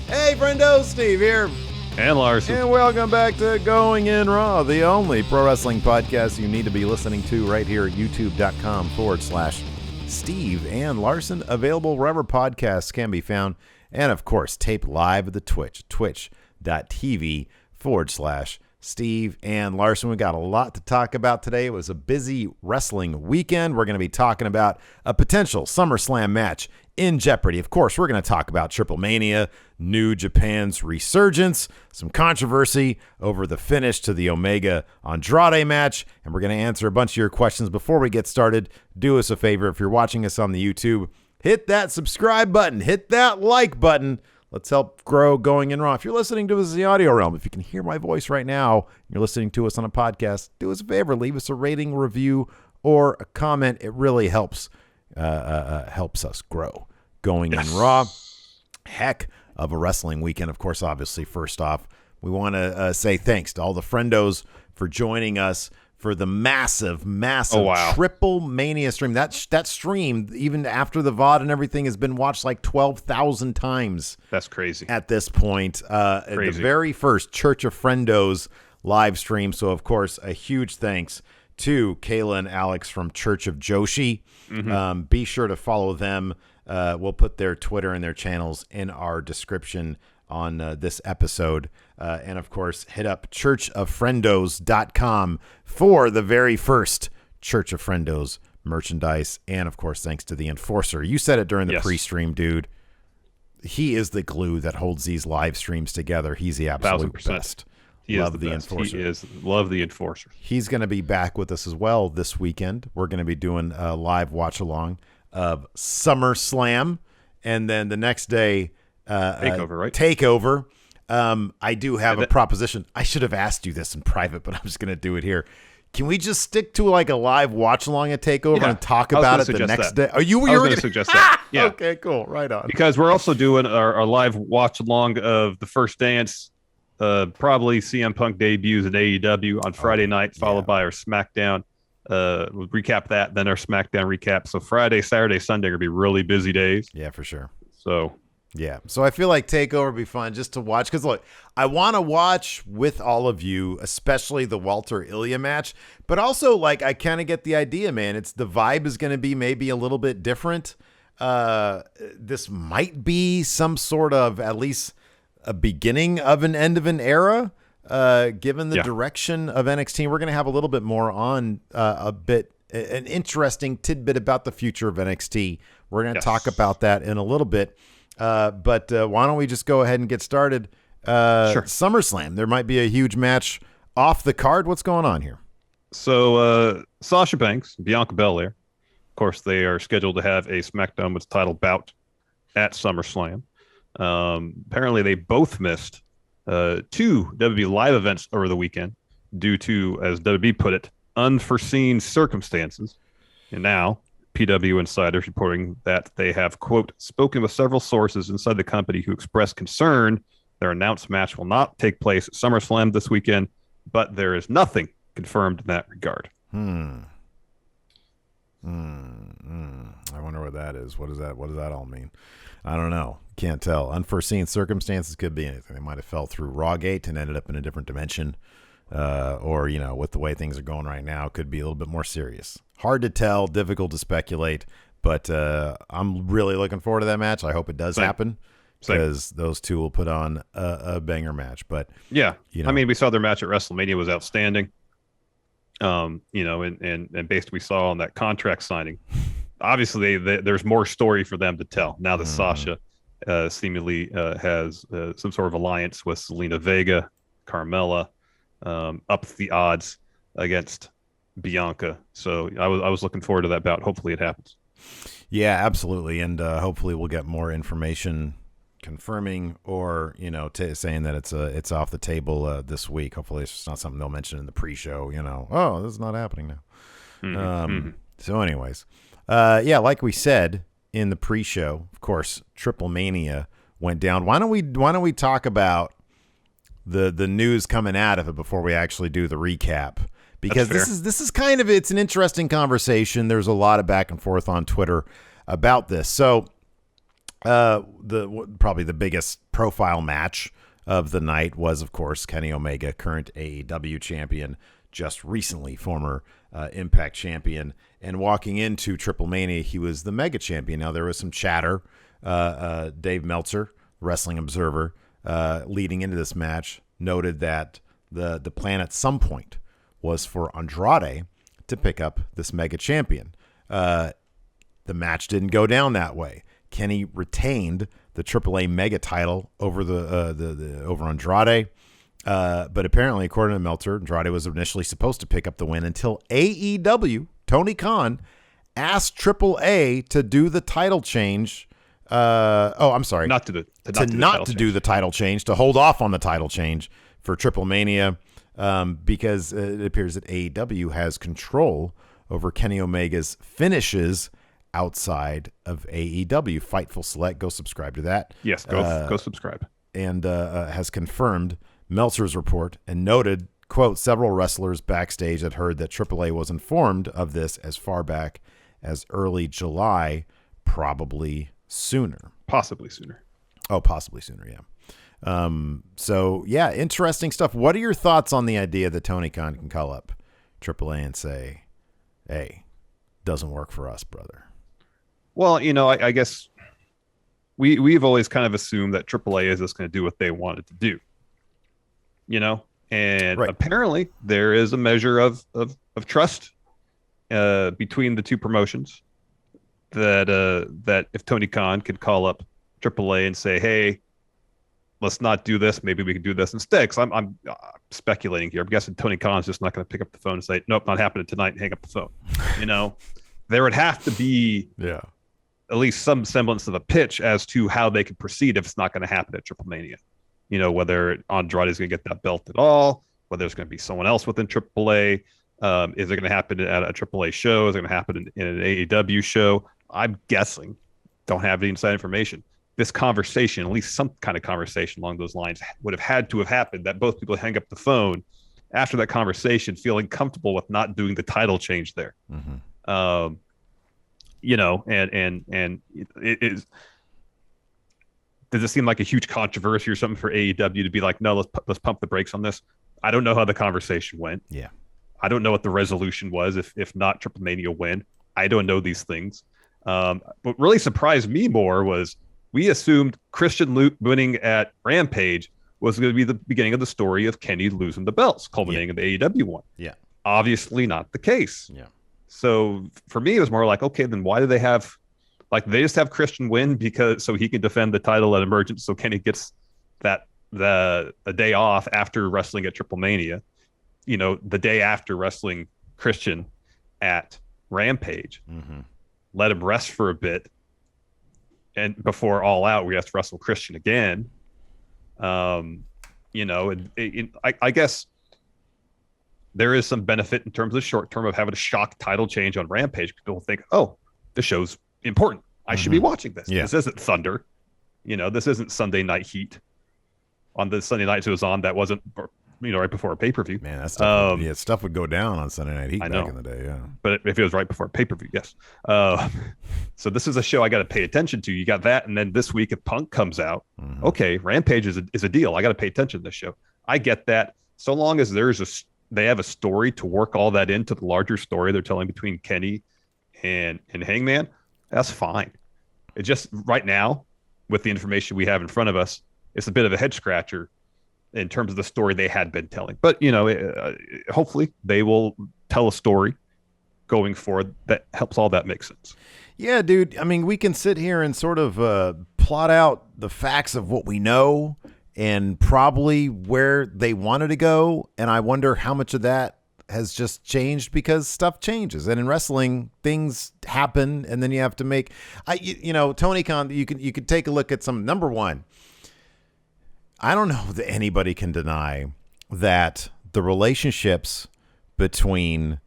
Hey, friendo, Steve here. And Larson. And welcome back to Going In Raw, the only pro wrestling podcast you need to be listening to right here at youtube.com/Steve and Larson. Available wherever podcasts can be found. And, of course, taped live at the Twitch, twitch.tv/Steve and Larson. We got a lot to talk about today. It was a busy wrestling weekend. We're going to be talking about a potential Summerslam match in jeopardy. Of course, we're going to talk about Triplemania, New Japan's Resurgence, some controversy over the finish to the Omega Andrade match, and we're going to answer a bunch of your questions. Before we get started, do us a favor. If you're watching us on the YouTube, hit that subscribe button, hit that like button. Let's help grow Going In Raw. If you're listening to us in the audio realm, if you can hear my voice right now, you're listening to us on a podcast, do us a favor, leave us a rating, review, or a comment. It really helps us grow Going In Raw. Heck of a wrestling weekend. Of course, obviously, first off, we want to say thanks to all the friendos for joining us for the massive Triplemania stream. That stream, even after the VOD and everything, has been watched like 12,000 times. That's crazy. At this point. The very first Church of Friendos live stream. So, of course, a huge thanks to Kayla and Alex from Church of Joshi. Mm-hmm. Be sure to follow them. We'll put their Twitter and their channels in our description on this episode. And, of course, hit up churchoffriendos.com for the very first Church of Friendos merchandise. And, of course, thanks to the Enforcer. You said it during the pre-stream, dude. He is the glue that holds these live streams together. He's the absolute best. Love the Enforcer. Love the Enforcer. He's going to be back with us as well this weekend. We're going to be doing a live watch-along of SummerSlam. And then the next day, Takeover, right? Takeover. I do have a proposition. I should have asked you this in private, but I'm just going to do it here. Can we just stick to like a live watch-along at Takeover and talk about it the next day? Oh, you were going to suggest that. Yeah. Okay, cool. Right on. Because we're also doing our live watch-along of the first dance. Probably CM Punk debuts at AEW on Friday night, followed by our SmackDown. We'll recap that, then our SmackDown recap. So Friday, Saturday, Sunday are going to be really busy days. Yeah, for sure. So I feel like Takeover would be fun just to watch. Because, look, I want to watch with all of you, especially the Walter Ilya match. But also, like, I kind of get the idea, man. The vibe is going to be maybe a little bit different. This might be some sort of, at least, a beginning of an end of an era, given the direction of NXT. We're going to have a little bit more on an interesting tidbit about the future of NXT. We're going to talk about that in a little bit. But why don't we just go ahead and get started? Sure. SummerSlam. There might be a huge match off the card. What's going on here? So Sasha Banks, Bianca Belair, of course, they are scheduled to have a SmackDown with title bout at SummerSlam. Apparently, they both missed two WWE live events over the weekend due to, as WWE put it, unforeseen circumstances. And now, PW insiders reporting that they have, quote, spoken with several sources inside the company who expressed concern their announced match will not take place at SummerSlam this weekend, but there is nothing confirmed in that regard. I wonder what that is. What does that all mean? I don't know. Can't tell. Unforeseen circumstances could be anything. They might have fell through Rawgate and ended up in a different dimension. Or, with the way things are going right now, could be a little bit more serious. Hard to tell, difficult to speculate, but I'm really looking forward to that match. I hope it does happen because those two will put on a banger match. But yeah, I mean, we saw their match at WrestleMania was outstanding. And based we saw on that contract signing, obviously there's more story for them to tell now that Sasha seemingly has some sort of alliance with Zelina Vega, Carmella, up the odds against Bianca. So I was looking forward to that bout. Hopefully it happens. Yeah, absolutely. And hopefully we'll get more information confirming or, saying that it's off the table this week. Hopefully it's not something they'll mention in the pre-show, oh, this is not happening now. So anyways, like we said in the pre-show, of course, Triplemania went down. Why don't we talk about the news coming out of it before we actually do the recap? Because this is kind of, it's an interesting conversation. There's a lot of back and forth on Twitter about this. So Probably the biggest profile match of the night was, of course, Kenny Omega, current AEW champion, just recently former Impact champion, and walking into Triplemania, he was the Mega champion. Now, there was some chatter. Dave Meltzer, Wrestling Observer, leading into this match, noted that the plan at some point was for Andrade to pick up this Mega champion. The match didn't go down that way. Kenny retained the AAA Mega title over over Andrade. But apparently, according to Meltzer, Andrade was initially supposed to pick up the win until AEW, Tony Khan, asked AAA to do the title change. I'm sorry. Not to do the title change, to hold off on the title change for Triplemania, because it appears that AEW has control over Kenny Omega's finishes outside of AEW. Fightful Select, go subscribe to that. Yes, go subscribe. And has confirmed Meltzer's report and noted, quote, several wrestlers backstage had heard that AAA was informed of this as far back as early July, possibly sooner. Oh, possibly sooner, yeah. So, yeah, interesting stuff. What are your thoughts on the idea that Tony Khan can call up AAA and say, hey, doesn't work for us, brother? Well, I guess we've always kind of assumed that AAA is just going to do what they wanted to do. And right. Apparently there is a measure of trust between the two promotions that if Tony Khan could call up AAA and say, hey, let's not do this, maybe we can do this instead. Because I'm speculating here. I'm guessing Tony Khan's just not going to pick up the phone and say, nope, not happening tonight, and hang up the phone. There would have to be at least some semblance of a pitch as to how they could proceed if it's not going to happen at Triplemania. Whether Andrade is going to get that belt at all, whether there's going to be someone else within AAA. Is it going to happen at a AAA show? Is it going to happen in an AEW show? I'm guessing. Don't have any inside information. This conversation, at least some kind of conversation along those lines, would have had to have happened, that both people hang up the phone after that conversation, feeling comfortable with not doing the title change there. Mm-hmm. And it is. Does it seem like a huge controversy or something for AEW to be like, no, let's pump the brakes on this? I don't know how the conversation went. Yeah. I don't know what the resolution was. If not Triplemania win, I don't know these things. What really surprised me more was we assumed Christian winning at Rampage was going to be the beginning of the story of Kenny losing the belts, culminating in the AEW one. Yeah. Obviously not the case. Yeah. So for me, it was more like, okay, then why do they have, they just have Christian win so he can defend the title at Emergence, so Kenny gets the day off after wrestling at Triplemania, the day after wrestling Christian at Rampage. Mm-hmm. Let him rest for a bit, and before All Out, we have to wrestle Christian again. I guess there is some benefit in terms of short term of having a shock title change on Rampage. People think, oh, the show's important. I should be watching this. Yeah. This isn't Thunder. This isn't Sunday Night Heat. On the Sunday nights it was on, that wasn't, right before a pay-per-view. Man, that stuff, stuff would go down on Sunday Night Heat back in the day. Yeah. But if it was right before pay-per-view, yes. So this is a show I got to pay attention to. You got that. And then this week, if Punk comes out, okay, Rampage is a deal. I got to pay attention to this show. I get that. So long as they have a story to work all that into the larger story they're telling between Kenny and Hangman, that's fine. It just right now, with the information we have in front of us, it's a bit of a head scratcher in terms of the story they had been telling. But, hopefully they will tell a story going forward that helps all that make sense. Yeah, dude. I mean, we can sit here and sort of plot out the facts of what we know and probably where they wanted to go. And I wonder how much of that has just changed because stuff changes. And in wrestling, things happen, and then you have to make Tony Khan, you could take a look at some. Number one, I don't know that anybody can deny that the relationships between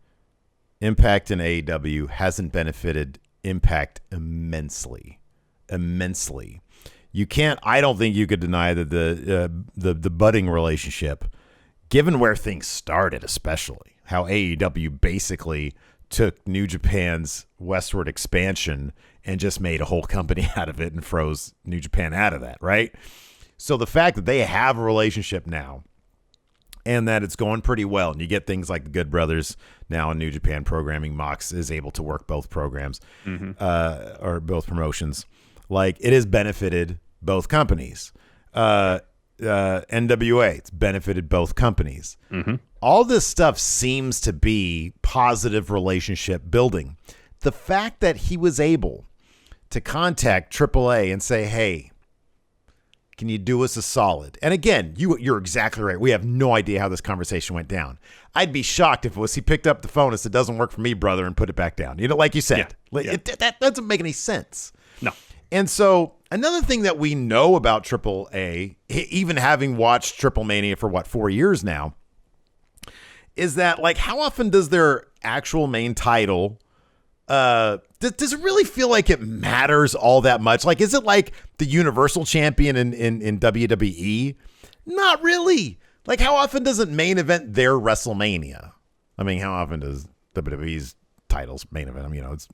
Impact and AEW hasn't benefited Impact immensely. I don't think you could deny that the budding relationship, given where things started, especially how AEW basically took New Japan's westward expansion and just made a whole company out of it and froze New Japan out of that, right? So the fact that they have a relationship now and that it's going pretty well, and you get things like the Good Brothers now in New Japan programming, Mox is able to work both programs or both promotions. Like, it has benefited both companies. NWA, it's benefited both companies. All this stuff seems to be positive relationship building. The fact that he was able to contact AAA and say, hey, can you do us a solid? And again, you're exactly right. We have no idea how this conversation went down. I'd be shocked if it was he picked up the phone and said, doesn't work for me, brother, and put it back down. You know, like you said, that doesn't make any sense. No. And so another thing that we know about AAA, even having watched Triplemania for 4 years now, is that, like, how often does their actual main title, does it really feel like it matters all that much? Like, is it like the Universal Champion in WWE? Not really. Like, how often does it main event their WrestleMania? I mean, how often does WWE's titles main event? I mean, it's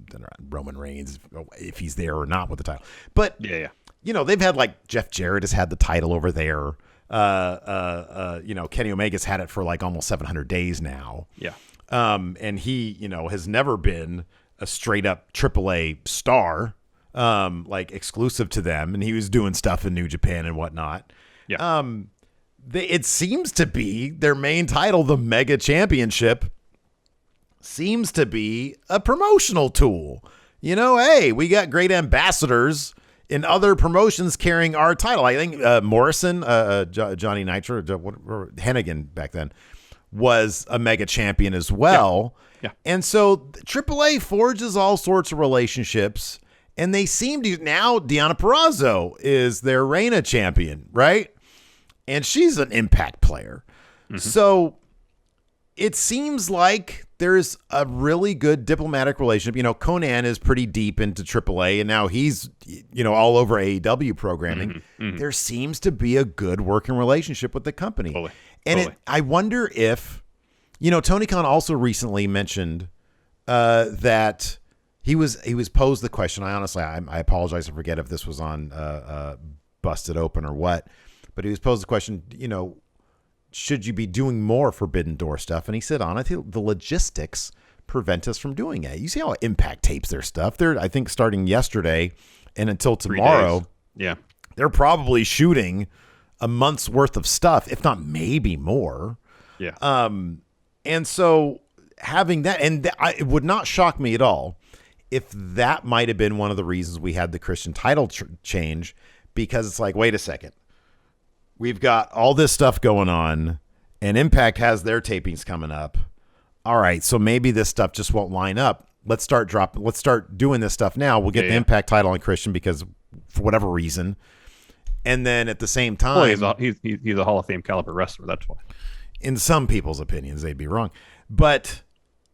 Roman Reigns, if he's there or not with the title. But, they've had, like, Jeff Jarrett has had the title over there. Kenny Omega's had it for like almost 700 days now. Yeah. And he, has never been a straight up AAA star, like exclusive to them. And he was doing stuff in New Japan and whatnot. Yeah. It seems to be their main title, the Mega Championship, seems to be a promotional tool. Hey, we got great ambassadors in other promotions carrying our title. I think Morrison, Johnny Nitro, Hennigan back then, was a mega champion as well. Yeah. And so AAA forges all sorts of relationships, and they seem to now. Deonna Purrazzo is their Reina champion, right? And she's an Impact player. So it seems like there's a really good diplomatic relationship. Conan is pretty deep into AAA, and now he's, all over AEW programming. There seems to be a good working relationship with the company. I wonder if, Tony Khan also recently mentioned that he was posed the question. I apologize. I forget if this was on Busted Open or what, but he was posed the question, should you be doing more Forbidden Door stuff? And he said, honestly, the logistics prevent us from doing it. You see how Impact tapes their stuff. They're, I think, starting yesterday and until tomorrow. 3 days. Yeah. They're probably shooting a month's worth of stuff, if not maybe more. Yeah. And so having that, and it would not shock me at all if that might have been one of the reasons we had the Christian title change, because it's like, wait a second. We've got all this stuff going on, and Impact has their tapings coming up. All right, so maybe this stuff just won't line up. Let's start doing this stuff now. We'll get the Impact title on Christian because for whatever reason. And then at the same time, he's a Hall of Fame caliber wrestler. That's why. In some people's opinions, they'd be wrong. But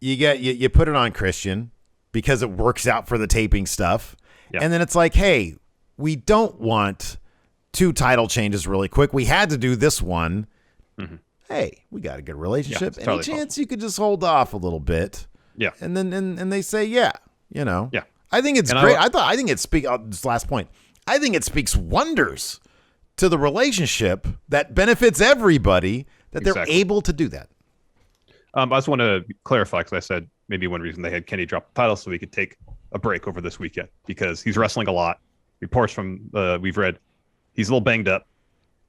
you put it on Christian because it works out for the taping stuff. Yeah. And then it's like, hey, we don't want 2 title changes really quick. We had to do this one. Hey, we got a good relationship. Any totally chance you could just hold off a little bit? Yeah. And then and they say, yeah. Yeah. I think it's great. I think it speaks, this last point, I think it speaks wonders to the relationship that benefits everybody that they're able to do that. I just want to clarify, because I said maybe one reason they had Kenny drop the title so he could take a break over this weekend, because he's wrestling a lot. Reports from we've read, he's a little banged up,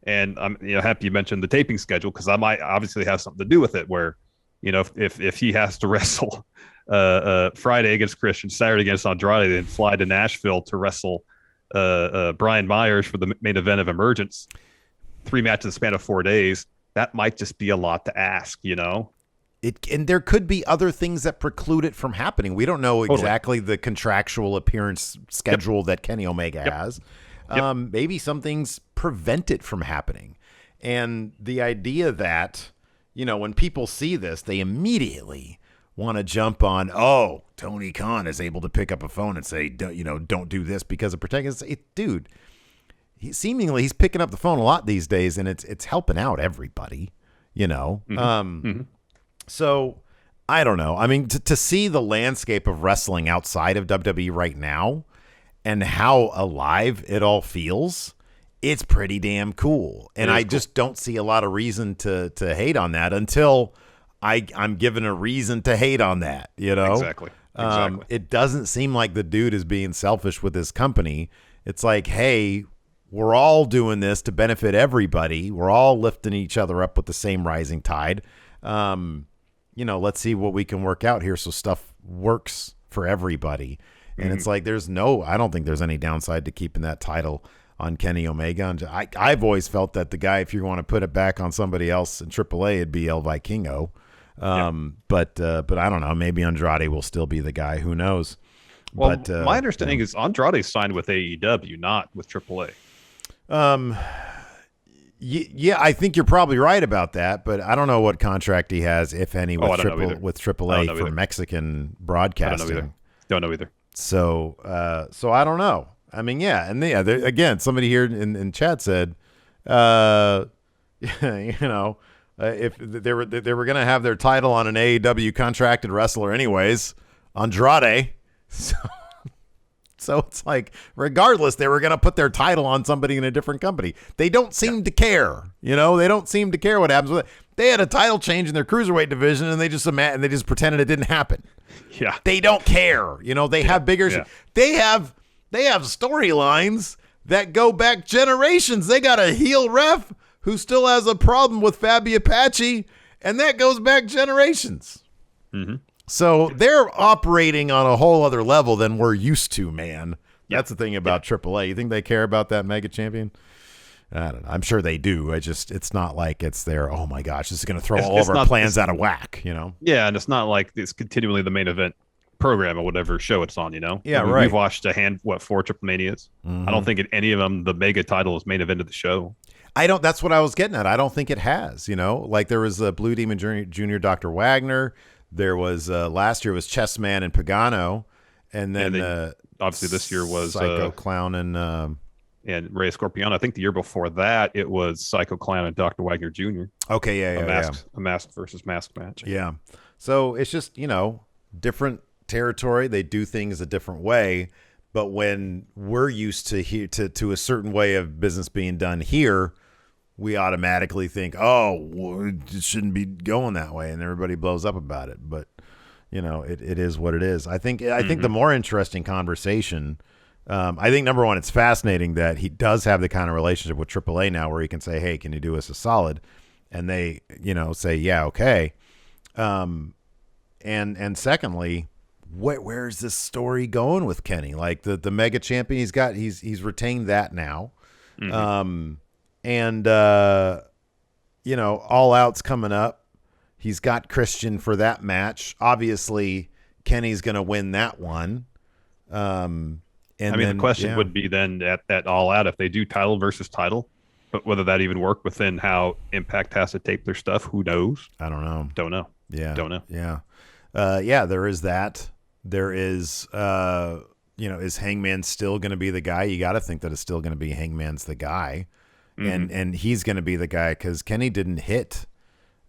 and I'm happy you mentioned the taping schedule, because I might obviously have something to do with it. Where if he has to wrestle Friday against Christian, Saturday against Andrade, then fly to Nashville to wrestle Brian Myers for the main event of Emergence, 3 matches in the span of 4 days, that might just be a lot to ask. And there could be other things that preclude it from happening. We don't know exactly the contractual appearance schedule that Kenny Omega has. Maybe some things prevent it from happening. And the idea that, when people see this, they immediately want to jump on, Tony Khan is able to pick up a phone and say, don't do this because of protection. Dude, he's picking up the phone a lot these days, and it's helping out everybody, So I don't know. I mean, to see the landscape of wrestling outside of WWE right now and how alive it all feels, it's pretty damn cool. And I just don't see a lot of reason to hate on that until I'm given a reason to hate on that, you know? Exactly. It doesn't seem like the dude is being selfish with his company. It's like, hey, we're all doing this to benefit everybody. We're all lifting each other up with the same rising tide. Let's see what we can work out here so stuff works for everybody. And it's like I don't think there's any downside to keeping that title on Kenny Omega. And I've always felt that the guy, if you want to put it back on somebody else in AAA, it'd be El Vikingo. But I don't know. Maybe Andrade will still be the guy. Who knows? Well, my understanding is Andrade signed with AEW, not with AAA. Yeah, I think you're probably right about that, but I don't know what contract he has, if any, with AAA for Mexican broadcasting. Don't know either. So I don't know. I mean, yeah, and again, somebody here in chat said, if they were going to have their title on an AEW contracted wrestler, anyways, Andrade. So it's like, regardless, they were going to put their title on somebody in a different company. They don't seem to care. They don't seem to care what happens with it. They had a title change in their cruiserweight division, and they just pretended it didn't happen. Yeah, they don't care. They have bigger. Yeah. They have storylines that go back generations. They got a heel ref who still has a problem with Fabi Apache, and that goes back generations. Mm-hmm. So they're operating on a whole other level than we're used to, man. Yeah. That's the thing about AAA. You think they care about that mega champion? I don't know. I'm sure they do. It's not like it's their, oh my gosh, this is going to throw all of our plans out of whack, Yeah, and it's not like it's continually the main event program or whatever show it's on, Yeah, right. We've watched 4 Triplemanias. Mm-hmm. I don't think in any of them the mega title is main event of the show. That's what I was getting at. I don't think it has, like there was a Blue Demon Jr. Dr. Wagner. There was last year was Chessman and Pagano, and then obviously this year was Psycho Clown and Rey Scorpion. I think the year before that it was Psycho Clown and Dr. Wagner Jr. Okay, yeah, a mask versus mask match. Yeah, so it's just different territory. They do things a different way, but when we're used to a certain way of business being done here, we automatically think, it shouldn't be going that way, and everybody blows up about it. But it is what it is. I think the more interesting conversation. I think number one, it's fascinating that he does have the kind of relationship with AAA now, where he can say, "Hey, can you do us a solid?" And they, say, "Yeah, okay." And secondly, where's this story going with Kenny? Like the mega champion he's retained that now. Mm-hmm. All Out's coming up. He's got Christian for that match. Obviously, Kenny's going to win that one. The question would be then at All Out, if they do title versus title, but whether that even work within how Impact has to tape their stuff, who knows? I don't know. Don't know. Yeah. Don't know. Yeah. There is that. There is, is Hangman still going to be the guy? You got to think that it's still going to be Hangman's the guy. Mm-hmm. And he's going to be the guy because Kenny didn't hit.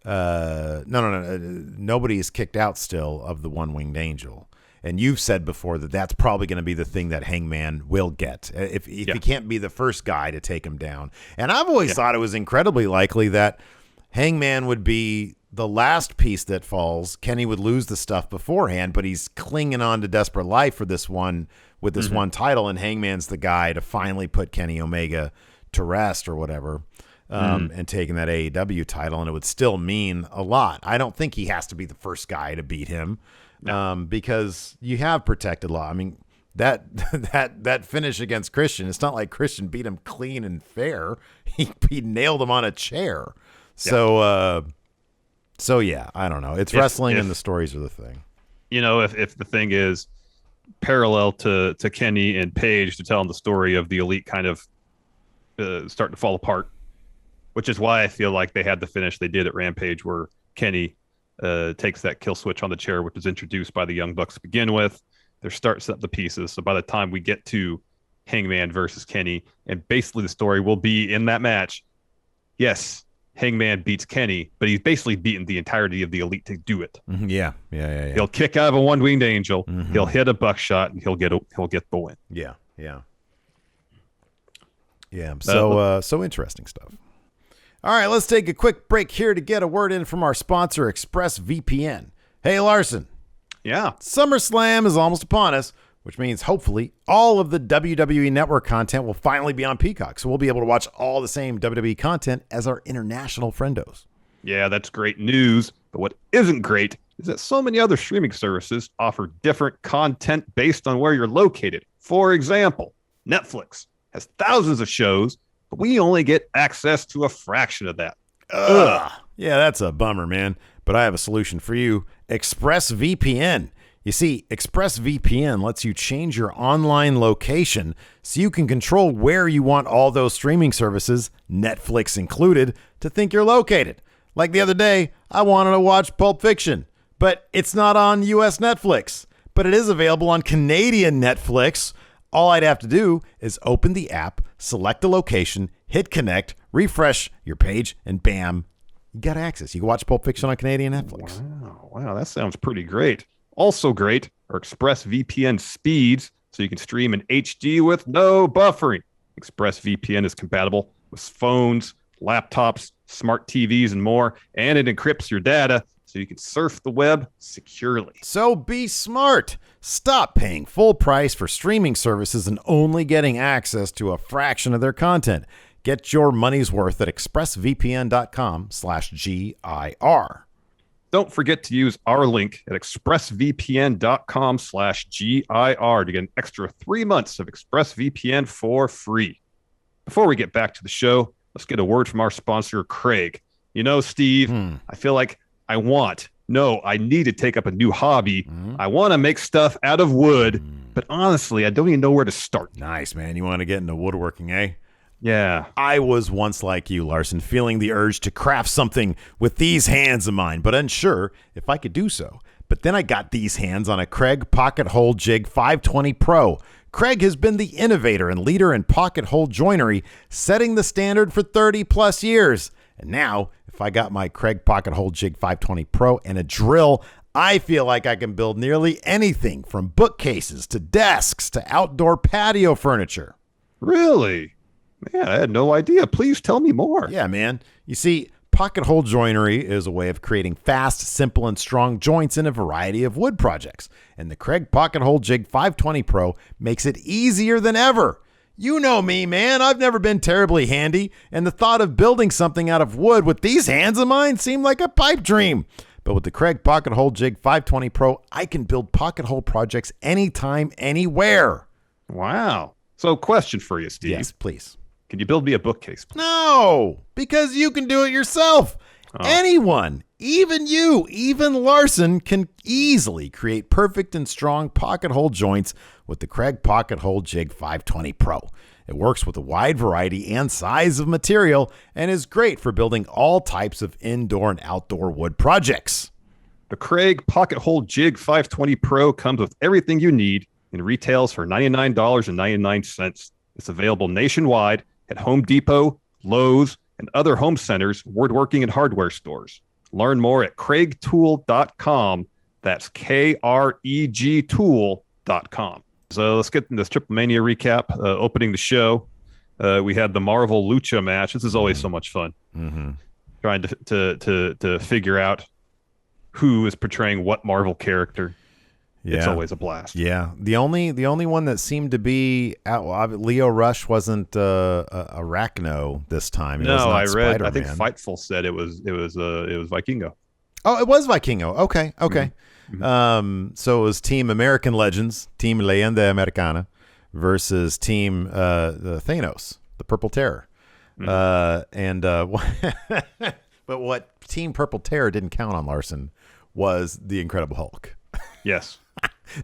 No. Nobody is kicked out still of the One-Winged Angel. And you've said before that that's probably going to be the thing that Hangman will get if he can't be the first guy to take him down. And I've always thought it was incredibly likely that Hangman would be the last piece that falls. Kenny would lose the stuff beforehand, but he's clinging on to desperate life for this one with this one title, and Hangman's the guy to finally put Kenny Omega to rest or whatever, and taking that AEW title, and it would still mean a lot. I don't think he has to be the first guy to beat him. Because you have protected law. I mean, that finish against Christian, it's not like Christian beat him clean and fair. He nailed him on a chair. Yeah. So yeah, I don't know. It's wrestling, and the stories are the thing. If the thing is parallel to Kenny and Paige to telling the story of the Elite kind of starting to fall apart, which is why I feel like they had the finish they did at Rampage, where Kenny takes that kill switch on the chair, which is introduced by the Young Bucks to begin with. They're starting to set up the pieces. So by the time we get to Hangman versus Kenny, and basically the story will be in that match, yes, Hangman beats Kenny, but he's basically beaten the entirety of the Elite to do it. Yeah. He'll kick out of a one-winged angel. Mm-hmm. He'll hit a buckshot, and he'll get the win. Yeah. So interesting stuff. All right, let's take a quick break here to get a word in from our sponsor, ExpressVPN. Hey, Larson. Yeah. SummerSlam is almost upon us, which means hopefully all of the WWE Network content will finally be on Peacock. So we'll be able to watch all the same WWE content as our international friendos. Yeah, that's great news. But what isn't great is that so many other streaming services offer different content based on where you're located. For example, Netflix has thousands of shows, but we only get access to a fraction of that. Ugh. Yeah, that's a bummer, man. But I have a solution for you. ExpressVPN. You see, ExpressVPN lets you change your online location so you can control where you want all those streaming services, Netflix included, to think you're located. Like the other day, I wanted to watch Pulp Fiction, but it's not on US Netflix. But it is available on Canadian Netflix. All I'd have to do is open the app, select the location, hit connect, refresh your page, and bam, you got access. You can watch Pulp Fiction on Canadian Netflix. Wow, that sounds pretty great. Also great are ExpressVPN speeds, so you can stream in HD with no buffering. ExpressVPN is compatible with phones, laptops, smart TVs, and more, and it encrypts your data so you can surf the web securely. So be smart. Stop paying full price for streaming services and only getting access to a fraction of their content. Get your money's worth at expressvpn.com/GIR. Don't forget to use our link at expressvpn.com/GIR to get an extra 3 months of ExpressVPN for free. Before we get back to the show, let's get a word from our sponsor, Craig. You know, Steve, I feel like I need to take up a new hobby. I want to make stuff out of wood, but honestly, I don't even know where to start. Nice, man. You want to get into woodworking, eh? Yeah. I was once like you, Larson, feeling the urge to craft something with these hands of mine, but unsure if I could do so. But then I got these hands on a Craig Pocket Hole Jig 520 Pro. Craig has been the innovator and leader in pocket hole joinery, setting the standard for 30 plus years. And now, if I got my Craig Pocket Hole Jig 520 Pro and a drill, I feel like I can build nearly anything from bookcases to desks to outdoor patio furniture. Really? Man, I had no idea. Please tell me more. Yeah, man. You see, pocket hole joinery is a way of creating fast, simple, and strong joints in a variety of wood projects. And the Craig Pocket Hole Jig 520 Pro makes it easier than ever. You know me, man. I've never been terribly handy, and the thought of building something out of wood with these hands of mine seemed like a pipe dream. But with the Craig Pocket Hole Jig 520 Pro, I can build pocket hole projects anytime, anywhere. Wow. So, question for you, Steve. Yes, please. Can you build me a bookcase, please? No, because you can do it yourself. Anyone, even you, even Larson, can easily create perfect and strong pocket hole joints with the Craig Pocket Hole Jig 520 Pro. It works with a wide variety and size of material and is great for building all types of indoor and outdoor wood projects. The Craig Pocket Hole Jig 520 Pro comes with everything you need and retails for $99.99. It's available nationwide at Home Depot, Lowe's, and other home centers, woodworking, and hardware stores. Learn more at craigtool.com. That's KREG tool.com. So let's get into this Triplemania recap. Opening the show, we had the Marvel Lucha match. This is always so much fun. Trying to figure out who is portraying what Marvel character. Yeah. It's always a blast. Yeah. The only one that seemed to be out, Leo Rush wasn't Arachno this time. No, I read. Spider-Man. I think Fightful said it was Vikingo. Oh, it was Vikingo. Okay. So it was Team American Legends, Team Leyenda Americana, versus Team Thanos, the Purple Terror. But what Team Purple Terror didn't count on, Larson, was the Incredible Hulk. Yes.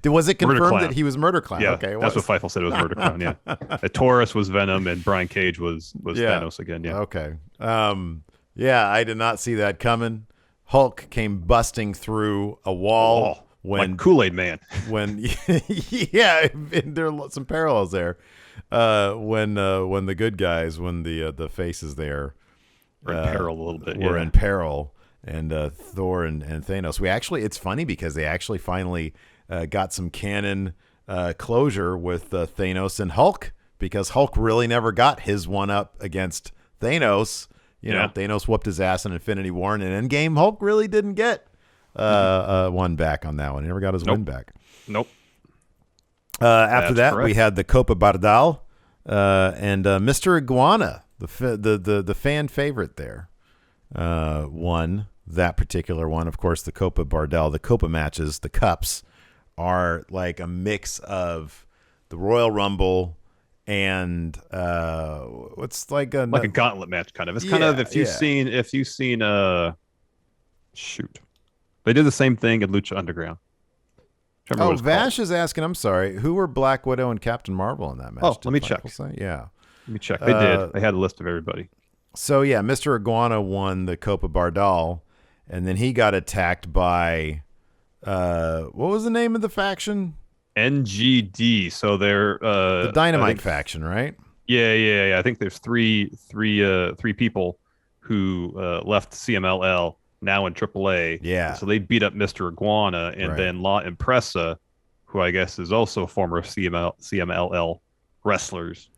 Was it confirmed that he was Murder Clown? Yeah, okay, that's what Feifel said. It was Murder Clown. Yeah, Taurus was Venom, and Brian Cage was Thanos again. Yeah. Okay. Yeah, I did not see that coming. Hulk came busting through a wall when like Kool-Aid Man. Yeah, there are some parallels there. When the good guys, when the face is there, We're in peril a little bit. We're in peril. And Thor and Thanos. It's funny because they actually finally got some canon closure with Thanos and Hulk, because Hulk really never got his one up against Thanos. You know, Thanos whooped his ass in Infinity War, and in Endgame, Hulk really didn't get one back on that one. He never got his win back. Nope. After that, we had the Copa Bardal and Mr. Iguana, the fan favorite there, won that particular one. Of course, the Copa Bardal, the Copa matches, the cups are like a mix of the Royal Rumble and what's like a gauntlet match kind of. It's kind of if you've seen shoot. They did the same thing in Lucha Underground. Oh, Vash is asking, I'm sorry, who were Black Widow and Captain Marvel in that match? Oh, let me check. Yeah. Let me check. They did. They had a list of everybody. So, yeah, Mr. Iguana won the Copa Bardal, and then he got attacked by, what was the name of the faction? NGD. So they're the Dynamite faction, right? Yeah. I think there's three people who left CMLL now in AAA. Yeah. So they beat up Mr. Iguana, and then La Impresa, who I guess is also former CMLL wrestlers,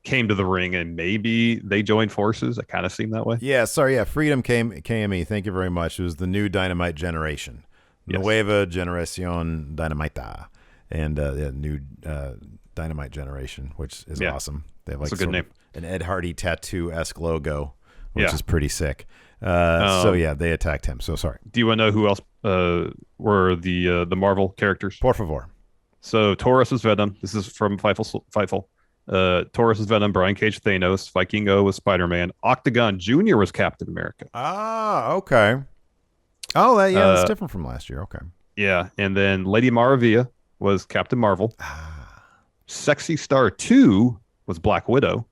came to the ring, and maybe they joined forces. It kind of seemed that way. Yeah, sorry. Yeah, Freedom KME. Thank you very much. It was the new Dynamite generation. Nueva Generación Dynamita. And new Dynamite generation, which is awesome. They have like a good name. An Ed Hardy tattoo-esque logo, which is pretty sick. So, yeah, they attacked him. So, sorry. Do you want to know who else were the Marvel characters? Por favor. So, Taurus is Venom. This is from Fightful. Taurus is Venom. Brian Cage, Thanos. Vikingo was Spider-Man. Octagon Jr. was Captain America. Ah, okay. Oh, that's different from last year. Okay. Yeah, and then Lady Maravilla was Captain Marvel. Sexy Star 2 was Black Widow.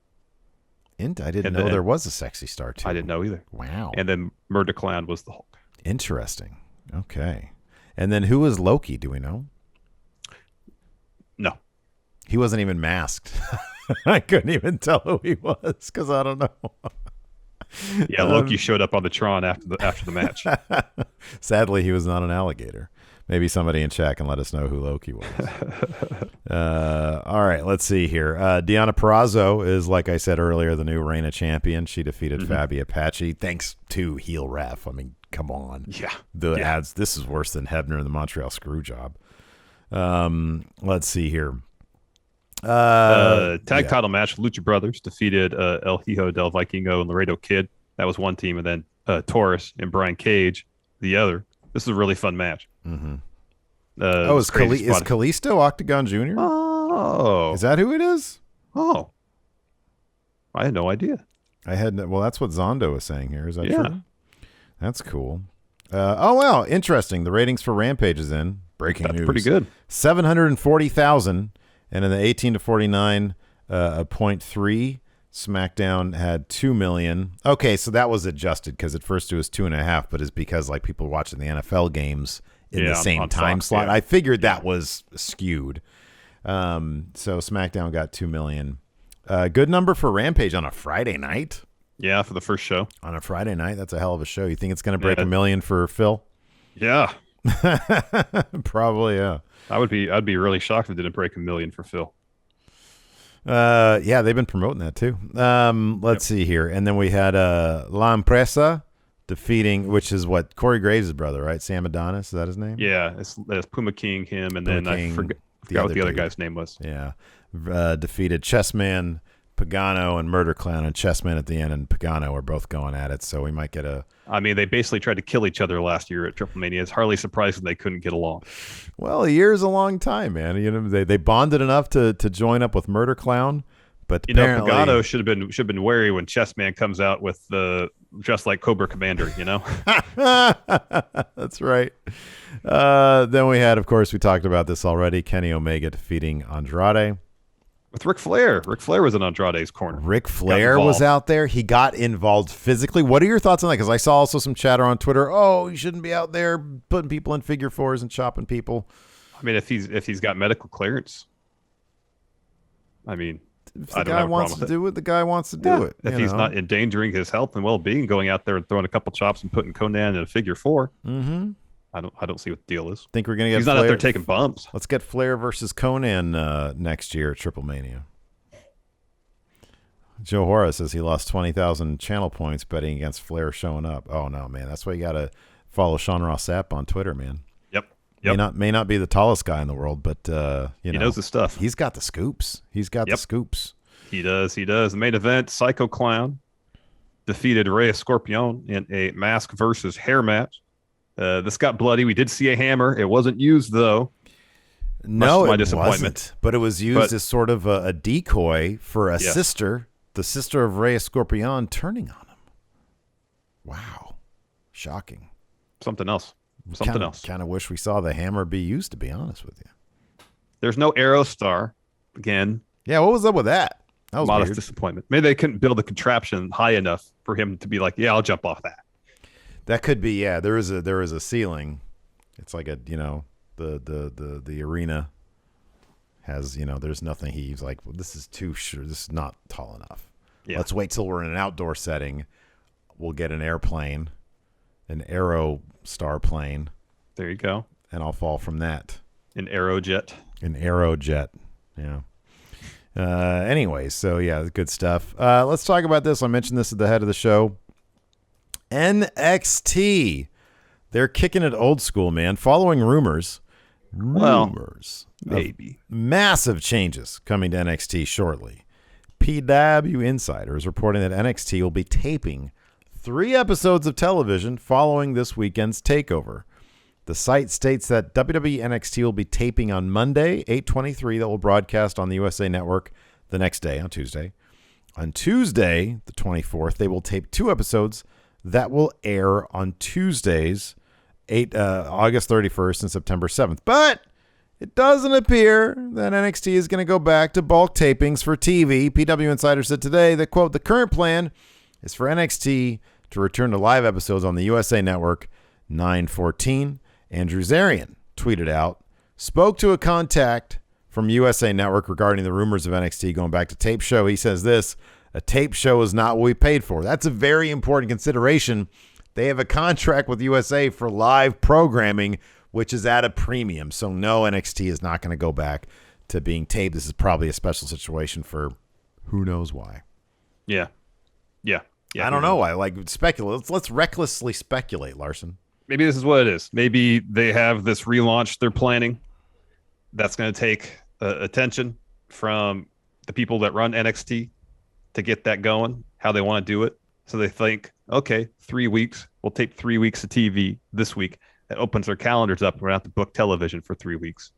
And I didn't know there was a Sexy Star 2. I didn't know either. Wow. And then Murder Clown was the Hulk. Interesting. Okay. And then who was Loki? Do we know? No. He wasn't even masked. I couldn't even tell who he was because I don't know. Yeah, Loki showed up on the Tron after the match. Sadly, he was not an alligator. Maybe somebody in chat can let us know who Loki was. All right, let's see here. Deonna Purrazzo is, like I said earlier, the new Reign of Champion. She defeated Fabi Apache thanks to heel ref. I mean, come on. Yeah. The ads. This is worse than Hebner and the Montreal Screwjob. Let's see here. Tag title match. Lucha Brothers defeated El Hijo del Vikingo and Laredo Kid. That was one team, and then Taurus and Brian Cage the other. This is a really fun match. Mm-hmm. Is Kalisto Octagon Jr.? Oh. Is that who it is? Oh. I had no idea. Well, that's what Zondo is saying here. Is that true? That's cool. Wow. Interesting. The ratings for Rampage is in. Breaking news. Pretty good. 740,000. And in the 18 to 49, 0.3. SmackDown had 2 million. Okay, so that was adjusted because at first it was 2.5, but it's because like people watching the NFL games in the same time slot. Yeah. I figured that was skewed. So SmackDown got 2 million. Good number for Rampage on a Friday night. Yeah, for the first show. On a Friday night, that's a hell of a show. You think it's going to break 1 million for Phil? Yeah. Probably, yeah. I'd be really shocked if it didn't break 1 million for Phil. Yeah, they've been promoting that too. Let's see here. And then we had La Impresa defeating, which is what, Corey Graves' brother, right? Sam Adonis, is that his name? Yeah, it's Puma King, him, and Puma then King, I forgot what the other guy's name was. Yeah. Defeated Chessman, Pagano, and Murder Clown, and Chessman at the end and Pagano are both going at it, so we might get a... I mean, they basically tried to kill each other last year at Triplemania. It's hardly surprising they couldn't get along. Well, a year's a long time, man. You know, they bonded enough to join up with Murder Clown, but apparently... Pagano should have been wary when Chessman comes out with dressed like Cobra Commander, you know? That's right. Then we had, of course, we talked about this already, Kenny Omega defeating Andrade. With Ric Flair. Ric Flair was in Andrade's corner. Ric Flair was out there. He got involved physically. What are your thoughts on that? Because I saw also some chatter on Twitter. Oh, you shouldn't be out there putting people in figure fours and chopping people. I mean, if he's got medical clearance. I mean, If the guy wants to do it, the guy wants to do it. If he's not endangering his health and well-being, going out there and throwing a couple chops and putting Conan in a figure four, I don't see what the deal is. Think we're gonna get? He's not out there taking bumps. Let's get Flair versus Conan next year at Triplemania. Joe Horace says he lost 20,000 channel points betting against Flair showing up. Oh no, man, that's why you gotta follow Sean Ross Sapp on Twitter, man. Yep. May not be the tallest guy in the world, but he knows the stuff. He's got the scoops. He does. He does. The main event, Psycho Clown defeated Rey Escorpion in a mask versus hair match. This got bloody. We did see a hammer. It wasn't used though. No, it wasn't. But it was used as sort of a decoy for a sister, the sister of Rey Escorpion, turning on him. Wow, shocking. Something else. Kind of wish we saw the hammer be used, to be honest with you. There's no Aerostar again. Yeah, what was up with that? That was modest weird. Disappointment. Maybe they couldn't build a contraption high enough for him to be like, yeah, I'll jump off that. That could be, yeah. There is a ceiling. It's like the arena has, there's nothing. He's like, well, this is too sure. This is not tall enough. Yeah. Let's wait till we're in an outdoor setting. We'll get an airplane, an Aerostar plane. There you go. And I'll fall from that. An Aerojet. Yeah. Anyways, so yeah, good stuff. Let's talk about this. I mentioned this at the head of the show. NXT. They're kicking it old school, man. Following rumors maybe massive changes coming to NXT shortly. PW Insider is reporting that NXT will be taping 3 episodes of television following this weekend's takeover. The site states that WWE NXT will be taping on Monday, 8/23, that will broadcast on the USA Network the next day, on Tuesday. On Tuesday, the 24th, they will tape 2 episodes that will air on Tuesdays, August 31st and September 7th. But it doesn't appear that NXT is going to go back to bulk tapings for TV. PW Insider said today that, quote, the current plan is for NXT to return to live episodes on the USA Network 9/14. Andrew Zarian tweeted out, spoke to a contact from USA Network regarding the rumors of NXT going back to tape show. He says this, a tape show is not what we paid for. That's a very important consideration. They have a contract with USA for live programming, which is at a premium. So no, NXT is not going to go back to being taped. This is probably a special situation for who knows why. Yeah. I don't know why. Like, speculate. Let's recklessly speculate, Larson. Maybe this is what it is. Maybe they have this relaunch they're planning that's going to take attention from the people that run NXT to get that going, how they want to do it. So they think, okay, 3 weeks. We'll tape 3 weeks of TV this week. That opens their calendars up. We're going to have to book television for 3 weeks.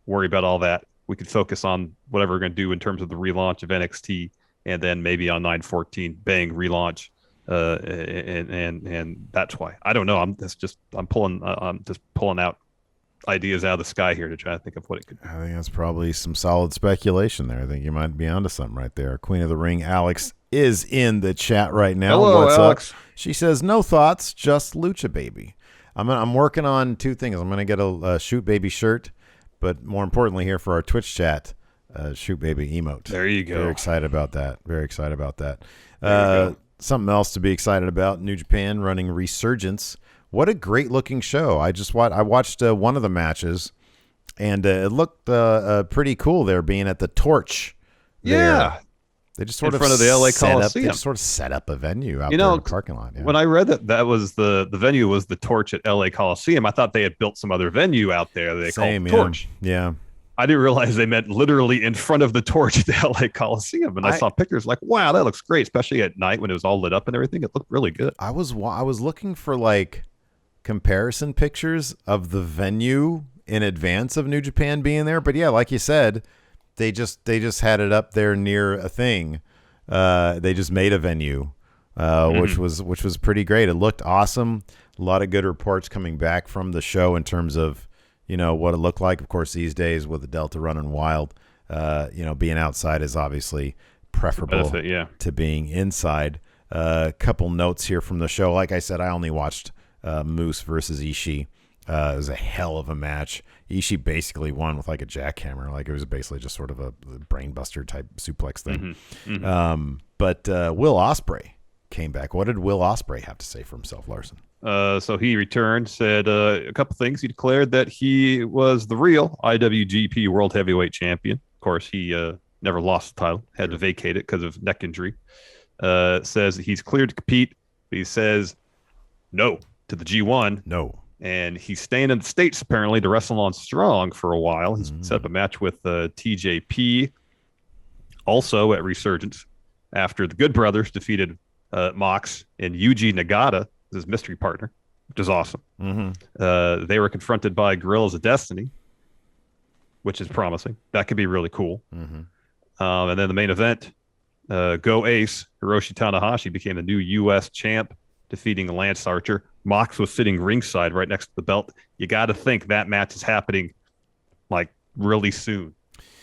Worry about all that. We could focus on whatever we're going to do in terms of the relaunch of NXT. And then maybe on 9/14, bang, relaunch. And that's why. I don't know. I'm just pulling out ideas out of the sky here to try to think of what it could be. I think that's probably some solid speculation there. I think you might be onto something right there. Queen of the Ring, Alex, is in the chat right now. Hello, what's Alex. up? She says, no thoughts, just Lucha Baby. I'm working on 2 things. I'm going to get a Shoot Baby shirt, but more importantly here for our Twitch chat, Shoot Baby emote. There you go. Very excited about that. Something else to be excited about, New Japan running Resurgence. What a great looking show. I watched one of the matches, and it looked pretty cool there being at the Torch. Yeah. They just sort in front of the LA Coliseum. They just sort of set up a venue out there in the parking lot. Yeah. When I read that was the venue was the Torch at LA Coliseum, I thought they had built some other venue out there that they called Torch. Yeah. I didn't realize they meant literally in front of the Torch at the LA Coliseum. And I saw pictures like, wow, that looks great, especially at night when it was all lit up and everything. It looked really good. I was looking for like comparison pictures of the venue in advance of New Japan being there. But yeah, like you said, they just had it up there near a thing. They just made a venue, which was pretty great. It looked awesome. A lot of good reports coming back from the show in terms of, what it looked like. Of course, these days with the Delta running wild, being outside is obviously preferable to being inside. A couple notes here from the show. Like I said, I only watched Moose versus Ishii. It was a hell of a match. Ishii basically won with like a jackhammer. Like it was basically just sort of a brainbuster type suplex thing. But Will Ospreay came back. What did Will Ospreay have to say for himself, Larson? So he returned, said a couple things. He declared that he was the real IWGP World Heavyweight Champion. Of course, he never lost the title, had to vacate it because of neck injury. Says that he's cleared to compete, but he says no to the G1. No. And he's staying in the States, apparently, to wrestle on Strong for a while. He's set up a match with TJP, also at Resurgence, after the Good Brothers defeated Mox and Yuji Nagata, his mystery partner, which is awesome. They were confronted by Guerrillas of Destiny, which is promising. That could be really cool. And then the main event, Go Ace, Hiroshi Tanahashi became the new U.S. champ, defeating Lance Archer. Mox was sitting ringside right next to the belt. You got to think that match is happening like really soon.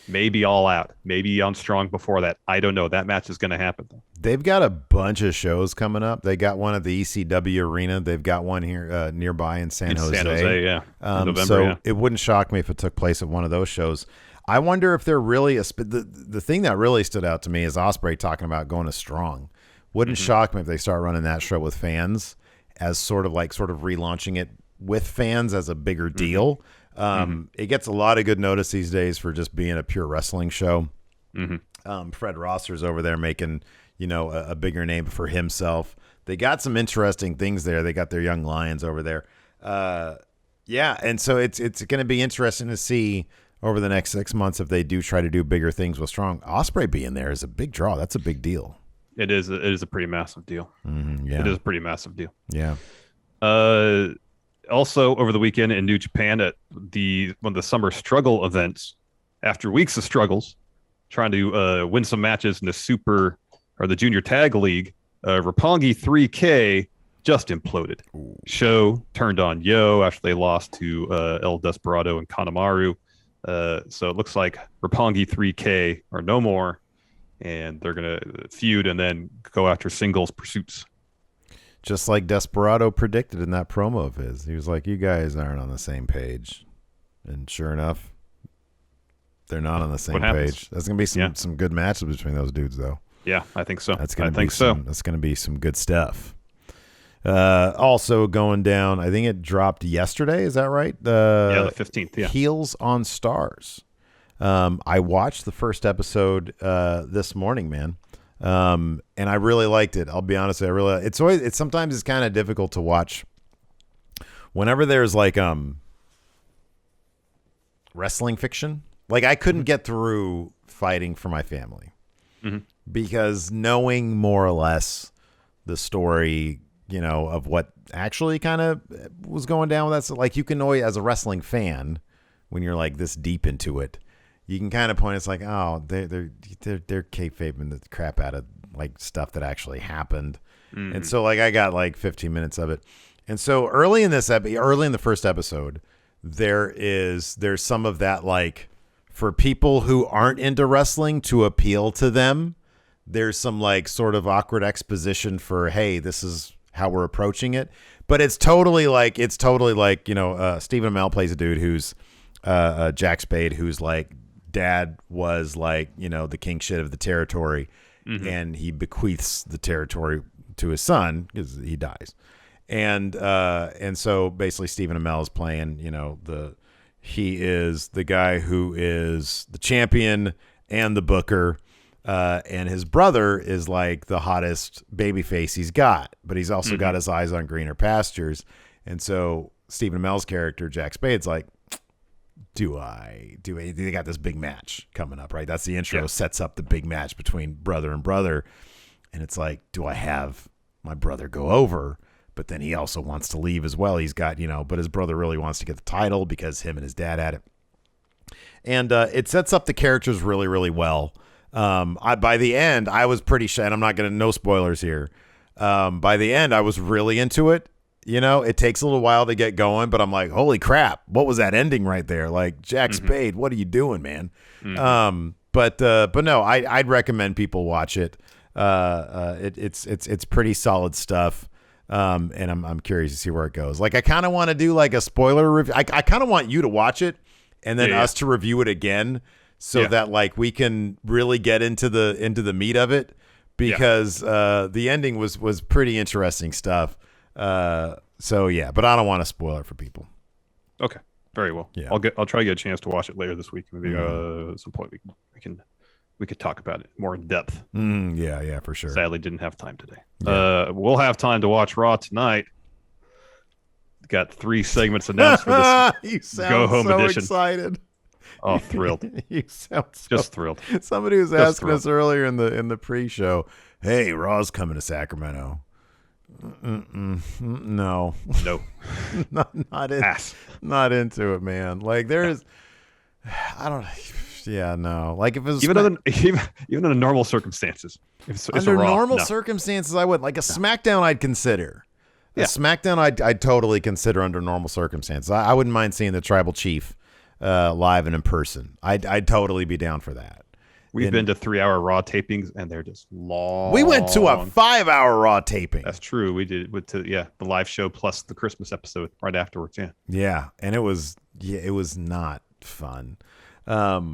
Maybe All Out. Maybe on Strong before that. I don't know. That match is going to happen, though. They've got a bunch of shows coming up. They got one at the ECW Arena. They've got one here nearby in San Jose. San Jose, yeah. November, it wouldn't shock me if it took place at one of those shows. I wonder if they're really the thing that really stood out to me is Ospreay talking about going to Strong. Wouldn't shock me if they start running that show with fans as sort of relaunching it with fans as a bigger deal. It gets a lot of good notice these days for just being a pure wrestling show. Fred Rosser's over there making, a bigger name for himself. They got some interesting things there. They got their young lions over there. And so it's going to be interesting to see over the next 6 months if they do try to do bigger things with Strong. Ospreay being there is a big draw. That's a big deal. It is a pretty massive deal. It is a pretty massive deal. Yeah. Also over the weekend in New Japan at one of the Summer Struggle events, after weeks of struggles, trying to win some matches in the Junior Tag League, Roppongi 3K just imploded. Show turned on Yo after they lost to El Desperado and Kanemaru. So it looks like Roppongi 3K are no more, and they're going to feud and then go after singles pursuits. Just like Desperado predicted in that promo of his. He was like, you guys aren't on the same page. And sure enough, they're not on the same page. That's going to be some good matches between those dudes, though. Yeah, I think so. That's going to be some good stuff. Also going down, I think it dropped yesterday. Is that right? The 15th, yeah. Heels on Starz. I watched the first episode this morning, man. And I really liked it. I'll be honest. Sometimes it's kind of difficult to watch whenever there's like, wrestling fiction. Like I couldn't get through Fighting for My Family because knowing more or less the story, of what actually kind of was going down with that. So like you can always, as a wrestling fan, when you're like this deep into it, you can kind of point. It's like, oh, they're kayfabing the crap out of like stuff that actually happened, and so like I got like 15 minutes of it, and so early in the first episode, there's some of that like for people who aren't into wrestling to appeal to them. There's some like sort of awkward exposition for, hey, this is how we're approaching it, but it's totally like Stephen Amell plays a dude who's Jack Spade, who's like. Dad was like, the king shit of the territory, and he bequeaths the territory to his son because he dies. And so basically Stephen Amell is playing, he is the guy who is the champion and the booker, and his brother is like the hottest babyface he's got, but he's also got his eyes on greener pastures. And so Stephen Amell's character, Jack Spade's like, they got this big match coming up, right? That's the intro, sets up the big match between brother and brother. And it's like, do I have my brother go over? But then he also wants to leave as well. He's got, but his brother really wants to get the title because him and his dad had it. And it sets up the characters really, really well. By the end, I was pretty shy, and I'm not going to, no spoilers here. By the end, I was really into it. It takes a little while to get going, but I'm like, holy crap, what was that ending right there? Like, Jack Spade, what are you doing, man? But no, I'd recommend people watch it. It's pretty solid stuff. And I'm curious to see where it goes. Like, I kind of want to do like a spoiler review. I kind of want you to watch it and then us to review it again, so that like we can really get into the meat of it, because the ending was pretty interesting stuff. So yeah, but I don't want to spoil it for people. Okay, very well. Yeah, I'll try to get a chance to watch it later this week. Maybe at some point we could talk about it more in depth. Yeah, for sure. Sadly, didn't have time today. Yeah. We'll have time to watch Raw tonight. Got 3 segments announced for this you sound Go Home so edition. Excited. Oh, thrilled! You sound just thrilled. Somebody was asking us earlier in the pre-show, "Hey, Raw's coming to Sacramento." No, not into it, man. Like there's, I don't. Yeah, no. Like if it was even under normal circumstances, under normal circumstances, I would like a SmackDown. I'd consider. Yeah. A SmackDown, I'd totally consider under normal circumstances. I wouldn't mind seeing the Tribal Chief live and in person. I'd totally be down for that. We've been to 3-hour Raw tapings, and they're just long. We went to a 5-hour Raw taping. That's true. We did the live show plus the Christmas episode right afterwards. Yeah, and it was not fun. Yeah,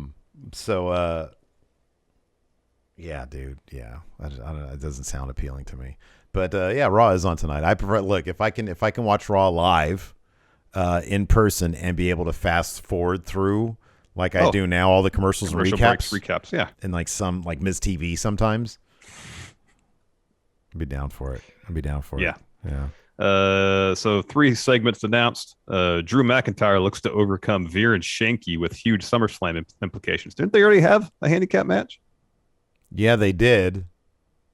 dude. Yeah, I don't know. It doesn't sound appealing to me. But yeah, Raw is on tonight. I prefer. Look, if I can watch Raw live, in person, and be able to fast forward through like I do now, all the commercials and recaps, yeah, and like some like Ms. TV sometimes. I'd be down for it. Yeah. So 3 segments announced. Drew McIntyre looks to overcome Veer and Shanky with huge SummerSlam implications. Didn't they already have a handicap match? Yeah, they did.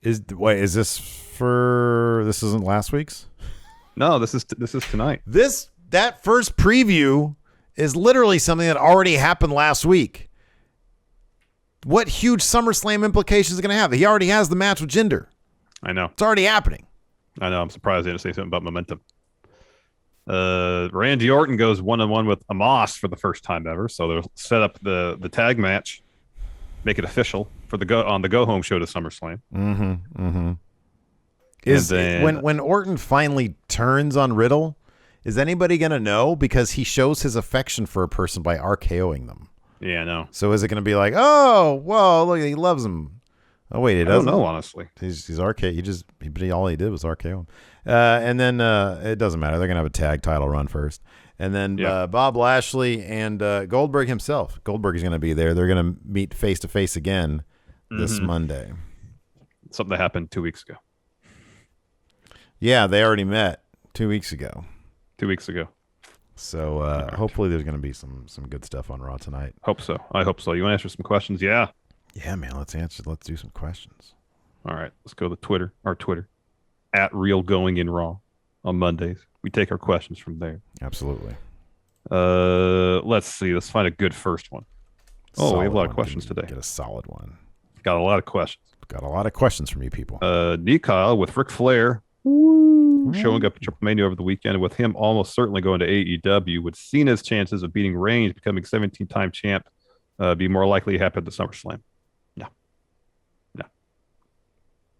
Is this isn't last week's? No, this is tonight. That first preview is literally something that already happened last week. What huge SummerSlam implications is it going to have? He already has the match with Jinder. I know. It's already happening. I know. I'm surprised they didn't say something about momentum. Randy Orton goes 1-on-1 with Amos for the first time ever. So they'll set up the tag match, make it official for the go home show to SummerSlam. When Orton finally turns on Riddle, is anybody going to know? Because he shows his affection for a person by RKOing them. Yeah, I know. So is it going to be like, oh, whoa, look, he loves him. Oh, wait, he doesn't? I don't know, honestly. He's RKO. All he did was RKO him. And then it doesn't matter. They're going to have a tag title run first. And then Bob Lashley and Goldberg himself. Goldberg is going to be there. They're going to meet face-to-face again this Monday. Something that happened 2 weeks ago. Yeah, they already met 2 weeks ago. 2 weeks ago. So hopefully there's going to be some good stuff on Raw tonight. Hope so. I hope so. You want to answer some questions? Yeah. Yeah, man. Let's do some questions. All right. Let's go to our Twitter. @RealGoingInRaw on Mondays. We take our questions from there. Absolutely. Let's see. Let's find a good first one. We have a lot of questions today. Get a solid one. Got a lot of questions. Got a lot of questions from you people. Kyle with Ric Flair showing up at Triplemania over the weekend, with him almost certainly going to AEW. Would Cena's chances of beating Reigns, becoming 17-time champ, be more likely to happen at the SummerSlam?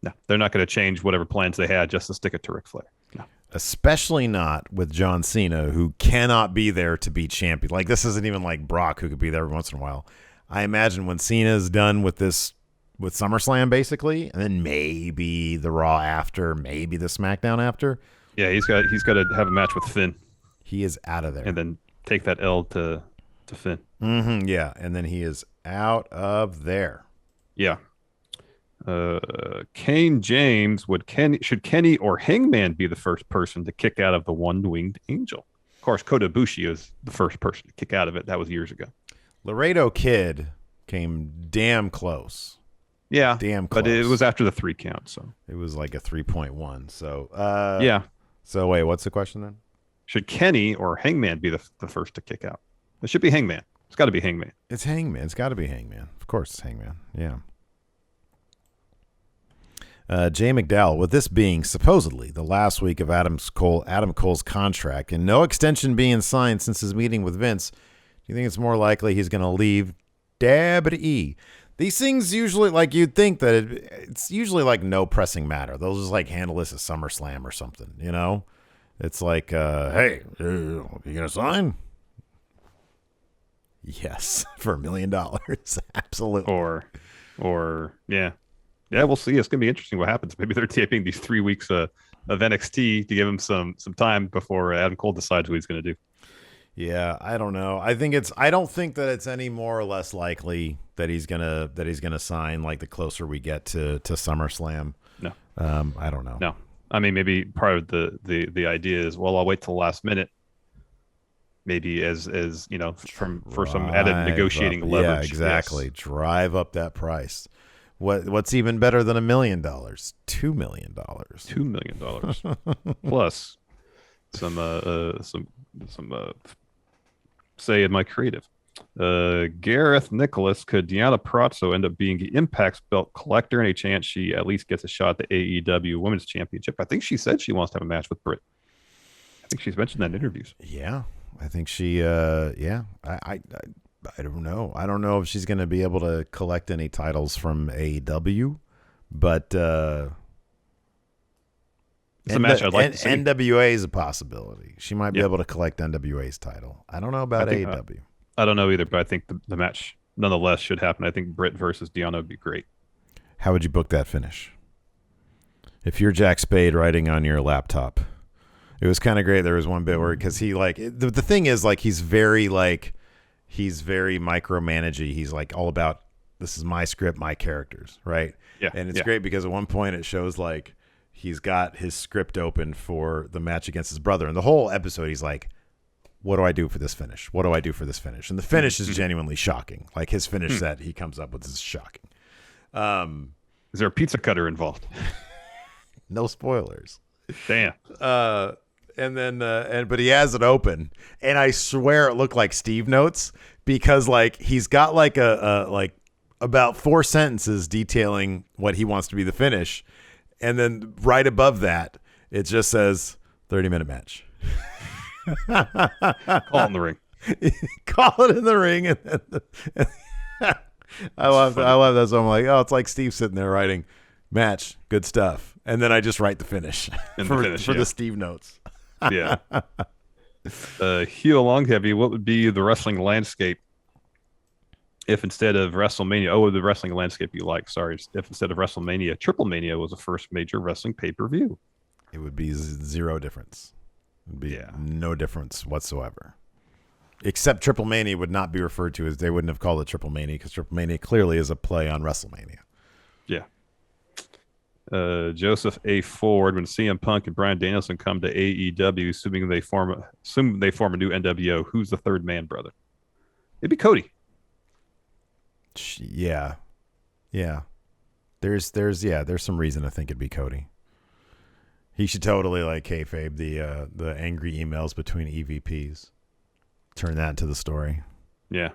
No. They're not going to change whatever plans they had just to stick it to Ric Flair. No. Especially not with John Cena, who cannot be there to be champion. Like, this isn't even like Brock, who could be there every once in a while. I imagine when Cena's done with SummerSlam, basically, and then maybe the Raw after, maybe the SmackDown after. Yeah, he's got to have a match with Finn. He is out of there, and then take that L to Finn. Yeah, and then he is out of there. Yeah. Kane James, should Kenny or Hangman be the first person to kick out of the one-winged angel? Of course, Kota Ibushi is the first person to kick out of it. That was years ago. Laredo Kid came damn close. Yeah, damn close. But it was after the 3 count, so it was like a 3.1. So yeah. So wait, what's the question then? Should Kenny or Hangman be the first to kick out? It should be Hangman. It's got to be Hangman. It's Hangman. It's got to be Hangman. Of course, it's Hangman. Yeah. Jay McDowell, with this being supposedly the last week of Adam Cole's contract and no extension being signed since his meeting with Vince, do you think it's more likely he's going to leave WWE? These things usually, like, you'd think that it's usually like no pressing matter. They'll just like handle this at SummerSlam or something, you know? It's like, hey, you going to sign? Yes, for $1 million. Absolutely. Or yeah, we'll see. It's gonna be interesting what happens. Maybe they're taping these 3 weeks of NXT to give him some time before Adam Cole decides what he's gonna do. Yeah, I don't know. I don't think that it's any more or less likely that he's gonna sign like the closer we get to SummerSlam. No. I don't know. No. I mean, maybe part of the idea is, well, I'll wait till the last minute. Maybe as for some added negotiating leverage. Yeah, exactly. Yes. Drive up that price. What's even better than $1 million? $2 million. $2 million plus some say in my creative. Gareth Nicholas, could Deanna Prazo end up being the Impact's belt collector? Any chance she at least gets a shot at the AEW Women's Championship? I think she said she wants to have a match with Britt. I think she's mentioned that in interviews. Yeah, I think she. I don't know. I don't know if she's going to be able to collect any titles from AEW, but it's a match I'd like to see. NWA is a possibility. She might be able to collect NWA's title. I don't know about AEW. I don't know either, but I think the match nonetheless should happen. I think Britt versus Deanna would be great. How would you book that finish? If you're Jack Spade writing on your laptop, it was kind of great. There was one bit where, because he the thing is he's very micromanagey. He's like all about, this is my script, my characters, right? Yeah. And it's great because at one point it shows like he's got his script open for the match against his brother, and the whole episode he's like, what do I do for this finish? What do I do for this finish? And the finish is genuinely shocking. Like his finish that he comes up with is shocking. Is there a pizza cutter involved? No spoilers. Damn. But he has it open, and I swear it looked like Steve notes, because like he's got like a about 4 sentences detailing what he wants to be the finish, and then right above that it just says 30-minute match. Call it in the ring. Call it in the ring, and then I love that. So I'm like, oh, it's like Steve sitting there writing match, good stuff, and then I just write the finish for the Steve notes. Yeah. Heel Long Heavy, what would be the wrestling landscape if instead of WrestleMania? Oh, the wrestling landscape you like. Sorry, if instead of WrestleMania, Triplemania was the first major wrestling pay-per-view. It would be zero difference. It'd be no difference whatsoever. Except Triplemania would not be referred to as, they wouldn't have called it Triplemania, because Triplemania clearly is a play on WrestleMania. Yeah. Joseph A. Ford, when CM Punk and Bryan Danielson come to AEW, assuming they form a new NWO, who's the third man, brother? It'd be Cody. Yeah. There's some reason to think it'd be Cody. He should totally like kayfabe the angry emails between EVPs. Turn that into the story. Yeah.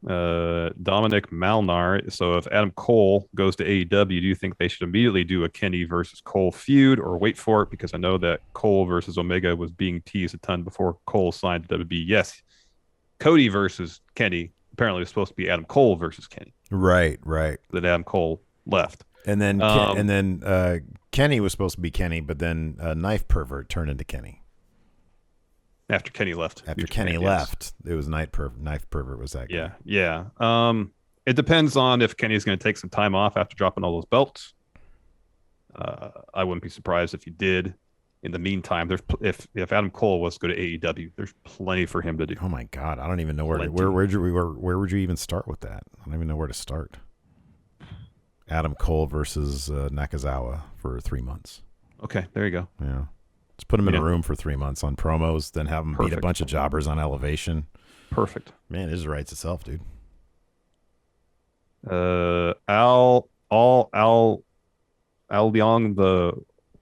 Dominic Malnar. So if Adam Cole goes to AEW, do you think they should immediately do a Kenny versus Cole feud, or wait for it? Because I know that Cole versus Omega was being teased a ton before Cole signed to WWE. Yes, Cody versus Kenny apparently was supposed to be Adam Cole versus Kenny. Right. Then Adam Cole left. And then Kenny was supposed to be Kenny, but then Knife Pervert turned into Kenny. After Kenny left. After Kenny left, it was Knife Pervert was that guy. Yeah. It depends on if Kenny's going to take some time off after dropping all those belts. I wouldn't be surprised if he did. In the meantime, if Adam Cole was to go to AEW, there's plenty for him to do. Oh my God, I don't even know where would you even start with that? I don't even know where to start. Adam Cole versus Nakazawa for 3 months. Okay, there you go. Yeah. Just put him in a room for 3 months on promos, then have him beat a bunch of jobbers on Elevation. Perfect. Man, it just writes itself, dude. Al Leong, the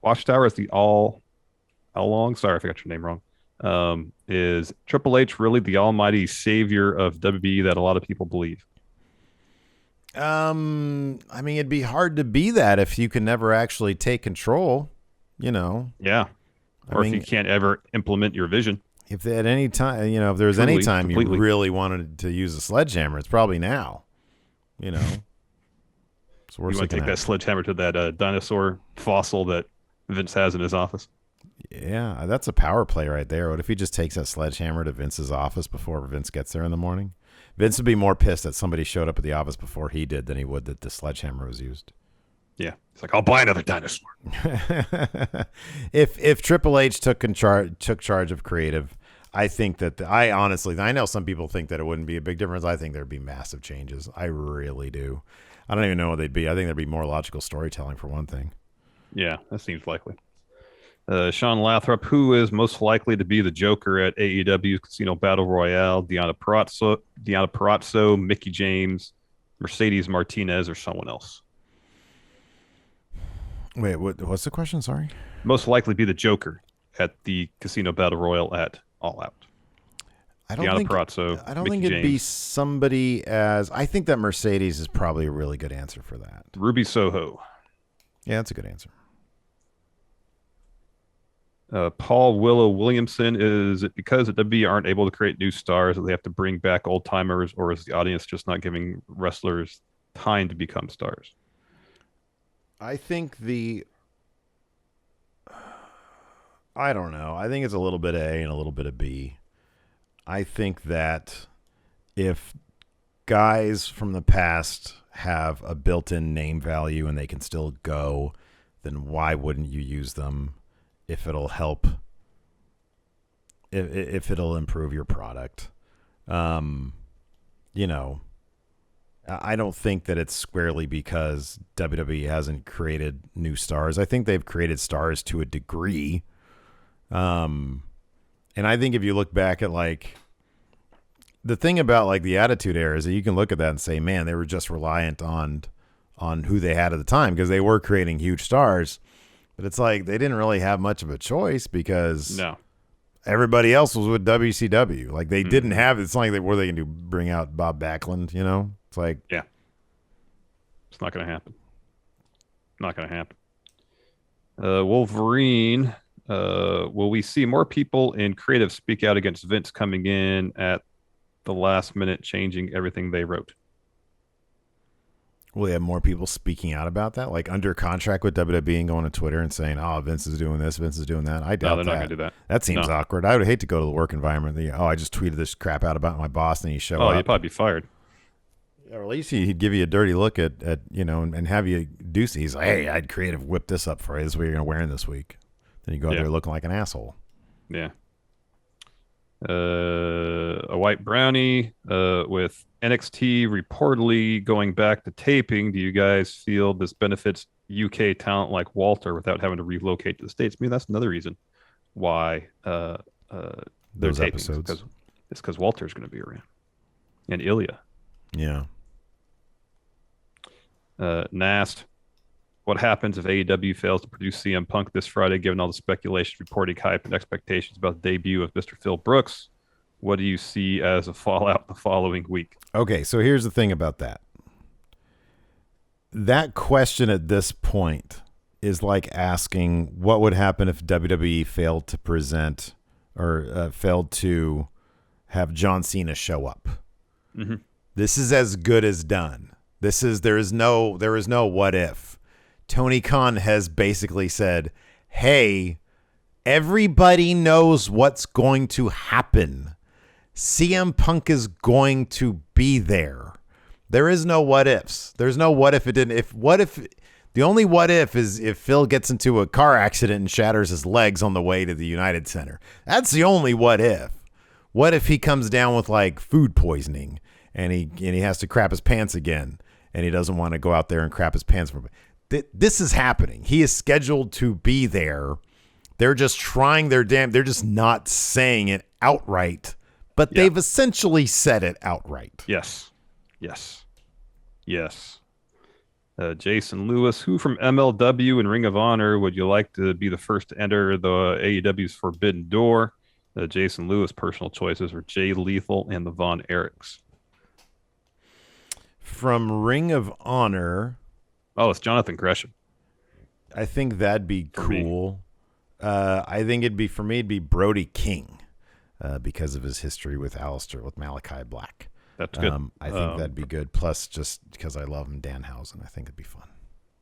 Watchtower is the Al Long. Sorry, I forgot your name wrong. Is Triple H really the almighty savior of WWE that a lot of people believe? I mean, it'd be hard to be that if you can never actually take control, you know. Yeah. Or if you can't ever implement your vision. If at any time, if there was any time you really wanted to use a sledgehammer, it's probably now, So you want to take that sledgehammer to that dinosaur fossil that Vince has in his office? Yeah, that's a power play right there. What if he just takes that sledgehammer to Vince's office before Vince gets there in the morning? Vince would be more pissed that somebody showed up at the office before he did than he would that the sledgehammer was used. Yeah, it's like, I'll buy another dinosaur. If Triple H took charge of creative, I think that I know some people think that it wouldn't be a big difference. I think there'd be massive changes. I really do. I don't even know what they'd be. I think there'd be more logical storytelling for one thing. Yeah, that seems likely. Sean Lathrop, who is most likely to be the Joker at AEW Casino Battle Royale? Deonna Purrazzo, Mickie James, Mercedes Martinez, or someone else? Wait, what's the question? Sorry. Most likely be the Joker at the Casino Battle Royale at All Out. I don't think it'd be somebody as. I think that Mercedes is probably a really good answer for that. Ruby Soho. Yeah, that's a good answer. Paul Williamson, is it because the WWE aren't able to create new stars that they have to bring back old timers, or is the audience just not giving wrestlers time to become stars? I think I don't know. I think it's a little bit of A and a little bit of B. I think that if guys from the past have a built-in name value and they can still go, then why wouldn't you use them if it'll help, if it'll improve your product? You know, I don't think that it's squarely because WWE hasn't created new stars. I think they've created stars to a degree. And I think if you look back at like the thing about like the Attitude Era is that you can look at that and say, man, they were just reliant on who they had at the time because they were creating huge stars. But it's like they didn't really have much of a choice because everybody else was with WCW. Like they didn't have. It's not like what are they going to do? Bring out Bob Backlund? You know, it's like it's not going to happen. Not going to happen. Wolverine. Will we see more people in creative speak out against Vince coming in at the last minute, changing everything they wrote? Will we have more people speaking out about that, like under contract with WWE and going to Twitter and saying, "Oh, Vince is doing this, Vince is doing that"? I doubt they're not going to do that. That seems awkward. I would hate to go to the work environment. I just tweeted this crap out about my boss, and you show up. Oh, you'd probably be fired. Or at least he'd give you a dirty look at and have you do. He's like, "Hey, I'd creative whip this up for you. This is what you're going to wear in this week." Then you go out there looking like an asshole. Yeah. A white brownie with NXT reportedly going back to taping. Do you guys feel this benefits UK talent like Walter without having to relocate to the States? I mean, that's another reason why those episodes. It's because Walter's going to be around. And Ilya. Yeah. Nast. What happens if AEW fails to produce CM Punk this Friday, given all the speculation, reporting, hype, and expectations about the debut of Mr. Phil Brooks? What do you see as a fallout the following week? Okay, so here's the thing about that. That question at this point is like asking what would happen if WWE failed to present or failed to have John Cena show up. Mm-hmm. This is as good as done. There is no what if. Tony Khan has basically said, hey, everybody knows what's going to happen. CM Punk is going to be there. There is no what ifs. There's no what if it didn't. The only what if is if Phil gets into a car accident and shatters his legs on the way to the United Center. That's the only what if. What if he comes down with like food poisoning and he has to crap his pants again and he doesn't want to go out there and crap his pants for. This is happening. He is scheduled to be there. They're just trying they're just not saying it outright, but they've essentially said it outright. Yes. Jason Lewis, who from MLW and Ring of Honor would you like to be the first to enter the AEW's Forbidden Door? Jason Lewis' personal choices are Jay Lethal and the Von Erichs. From Ring of Honor... Oh, it's Jonathan Gresham. I think that'd be cool. I think it'd be Brody King because of his history with Malachi Black. That's good. I think that'd be good. Plus, just because I love him, Danhausen, I think it'd be fun.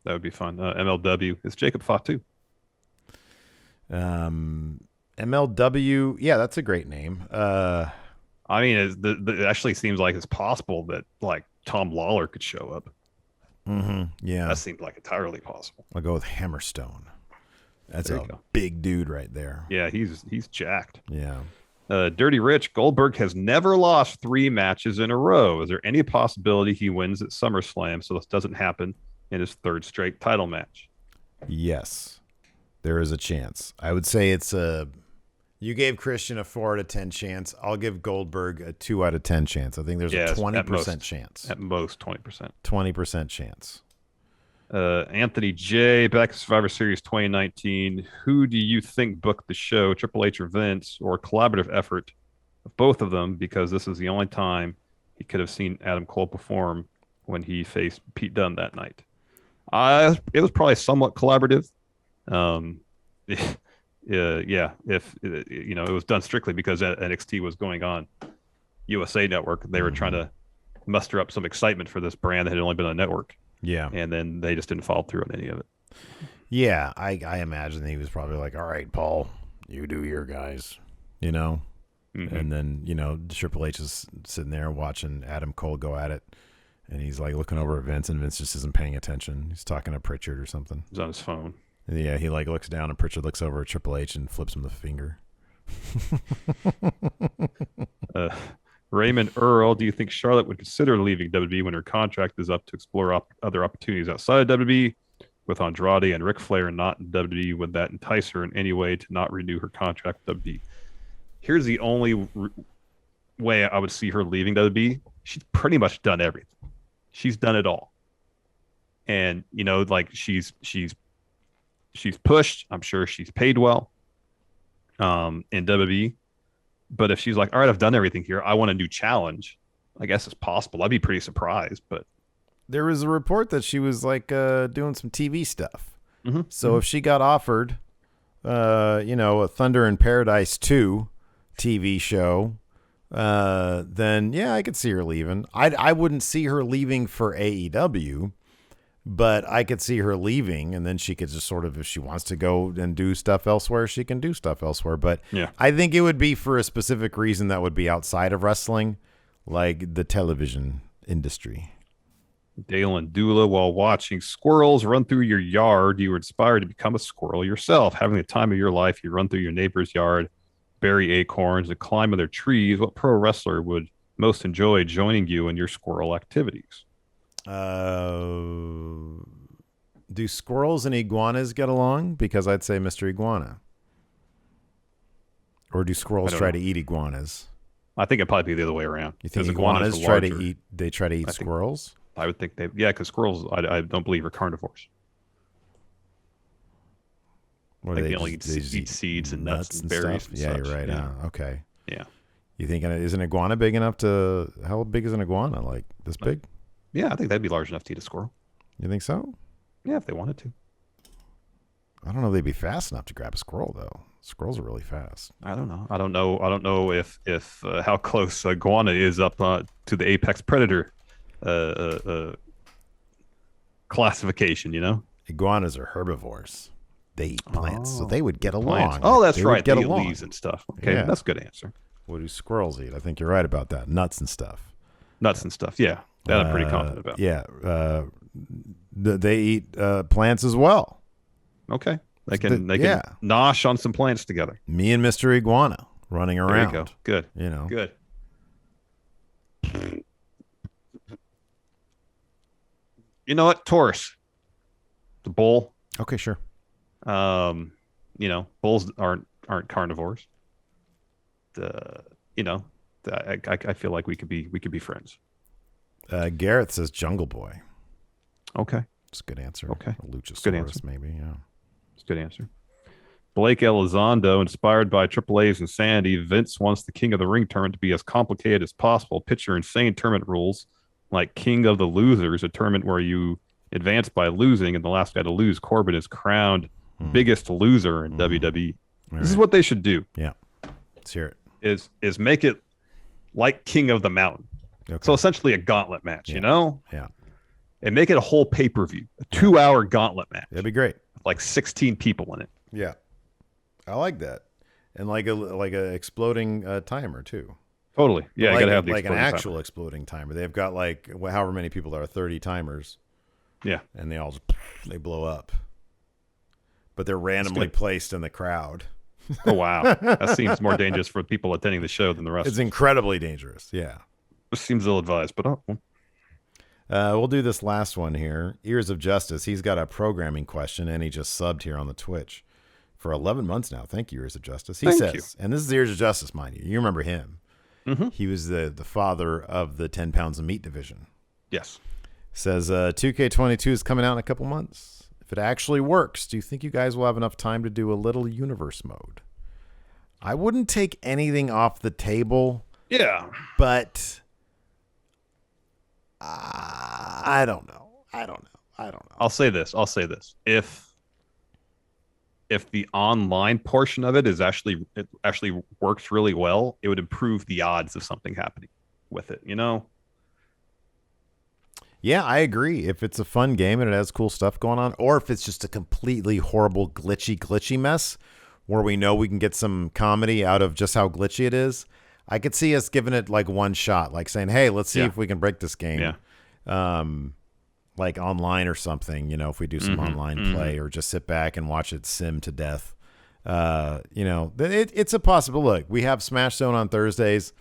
That would be fun. MLW is Jacob Fatu. MLW, yeah, that's a great name. I mean, it actually seems like it's possible that like Tom Lawler could show up. Yeah, That seems like entirely possible. I'll go with Hammerstone. That's There a you go. big dude right there. Yeah, he's jacked. Yeah. Dirty Rich, Goldberg has never lost 3 matches in a row. Is there any possibility he wins at SummerSlam so this doesn't happen in his 3rd straight title match? Yes, there is a chance. I would say it's a. You gave Christian a 4 out of 10 chance. I'll give Goldberg a 2 out of 10 chance. I think there's a 20% chance. At most 20%. 20% chance. Anthony J, back to Survivor Series 2019. Who do you think booked the show, Triple H or Vince, or a collaborative effort of both of them? Because this is the only time he could have seen Adam Cole perform when he faced Pete Dunne that night. It was probably somewhat collaborative. If it was done strictly because NXT was going on USA Network, they were trying to muster up some excitement for this brand that had only been on the network. Yeah. And then they just didn't follow through on any of it. Yeah, I imagine he was probably like, all right, Paul, you do your guys, And then, Triple H is sitting there watching Adam Cole go at it. And he's like looking over at Vince, and Vince just isn't paying attention. He's talking to Pritchard or something. He's on his phone. Yeah, he like looks down, and Pritchard looks over at Triple H and flips him the finger. Raymond Earl, do you think Charlotte would consider leaving WWE when her contract is up to explore other opportunities outside of WWE? With Andrade and Ric Flair not in WWE, would that entice her in any way to not renew her contract with WWE? Here's the only way I would see her leaving WWE. She's pretty much done everything. She's done it all. And, she's pushed. I'm sure she's paid well in WWE. But if she's like, all right, I've done everything here, I want a new challenge, I guess it's possible. I'd be pretty surprised. But there was a report that she was like doing some TV stuff. So if she got offered, a Thunder in Paradise 2 TV show, then yeah, I could see her leaving. I wouldn't see her leaving for AEW, but I could see her leaving, and then she could just sort of, if she wants to go and do stuff elsewhere, she can do stuff elsewhere. But yeah, I think it would be for a specific reason that would be outside of wrestling, like the television industry. Dale and Dula, while watching squirrels run through your yard, you were inspired to become a squirrel yourself. Having the time of your life, you run through your neighbor's yard, bury acorns, and climb on their trees. What pro wrestler would most enjoy joining you in your squirrel activities? Do squirrels and iguanas get along? Because I'd say Mr. Iguana. Or do squirrels try to eat iguanas? I think it'd probably be the other way around. You think iguanas try to eat? They try to eat squirrels? I would think because squirrels, I don't believe, are carnivores. Or they only eat seeds and nuts and berries. Stuff? Yeah, you're right. Yeah. Okay. Yeah. You think is an iguana big enough to? How big is an iguana? Like this big? Yeah, I think that'd be large enough to eat a squirrel. You think so? Yeah, if they wanted to. I don't know if they'd be fast enough to grab a squirrel, though. Squirrels are really fast. I don't know if how close iguana is up to the apex predator classification. Iguanas are herbivores. They eat plants, so they would get along. Plants. Oh, that's right. They eat leaves and stuff. Okay, yeah. That's a good answer. What do squirrels eat? I think you're right about that. Nuts and stuff. Yeah. That I'm pretty confident about. Yeah. They eat plants as well. Okay. They can nosh on some plants together. Me and Mr. Iguana running around. There you go. Good. Good. You know what? Taurus. The bull. Okay, sure. Bulls aren't carnivores. I feel like we could be friends. Gareth says Jungle Boy. Okay. It's a good answer. Okay. A Luchasaurus, good answer. Maybe, yeah. It's a good answer. Blake Elizondo, inspired by AAA's insanity, Vince wants the King of the Ring tournament to be as complicated as possible. Picture insane tournament rules like King of the Losers, a tournament where you advance by losing, and the last guy to lose, Corbin, is crowned biggest loser in WWE. This is what they should do. Yeah. Let's hear it. Is make it like King of the Mountain. Okay. So essentially a gauntlet match, Yeah. And make it a whole pay-per-view, a 2-hour gauntlet match. That'd be great. Like 16 people in it. Yeah. I like that. And like a exploding timer too. Totally. Yeah, like, you got to have the like an actual timer. exploding timer. They've got like however many people there are, 30 timers. Yeah. And they blow up. But they're randomly placed in the crowd. Oh, wow. That seems more dangerous for people attending the show than the rest. It's incredibly dangerous. Yeah. It seems ill-advised, but we'll do this last one here. Ears of Justice. He's got a programming question, and he just subbed here on the Twitch for 11 months now. Thank you, Ears of Justice. He says, and this is Ears of Justice, mind you. You remember him. Mm-hmm. He was the father of the 10 pounds of meat division. Yes. Says 2K22 is coming out in a couple months. If it actually works, do you think you guys will have enough time to do a little universe mode? I wouldn't take anything off the table. Yeah. But I don't know. I'll say this. If the online portion of it actually works really well, it would improve the odds of something happening with it, you know? Yeah, I agree. If it's a fun game and it has cool stuff going on, or if it's just a completely horrible, glitchy mess where we know we can get some comedy out of just how glitchy it is, I could see us giving it like one shot, like saying, hey, let's see if we can break this game. Yeah. Like online or something, if we do some online play or just sit back and watch it sim to death. It's a possible look. We have Smash Zone on Thursdays.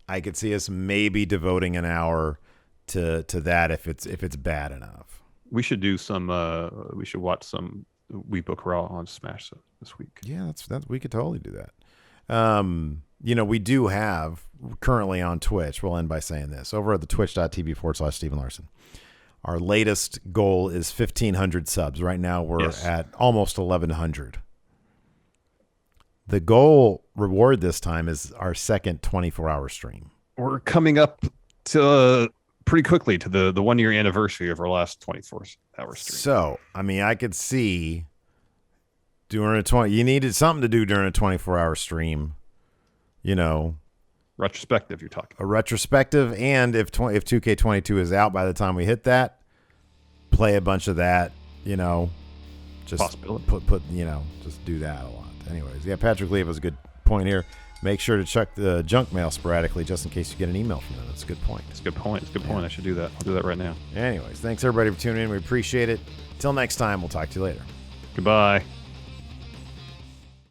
I could see us maybe devoting an hour to that if it's bad enough. We should do some we should watch some We Book Raw on Smash Zone this week. Yeah, that's we could totally do that. We do have currently on Twitch, we'll end by saying this, over at the twitch.tv/Stephen Larson. Our latest goal is 1,500 subs. Right now we're at almost 1,100. The goal reward this time is our second 24-hour stream. We're coming up to pretty quickly to the 1 year anniversary of our last 24-hour stream. So, I could see during you needed something to do during a 24-hour stream, retrospective you're talking. A retrospective, and if 2K22 is out by the time we hit that, play a bunch of that, just possibility. Put just do that a lot. Anyways, yeah, Patrick Lee has a good point here. Make sure to check the junk mail sporadically just in case you get an email from them. That's a good point. It's a good point. I should do that. I'll do that right now. Anyways, thanks everybody for tuning in. We appreciate it. Till next time, we'll talk to you later. Goodbye.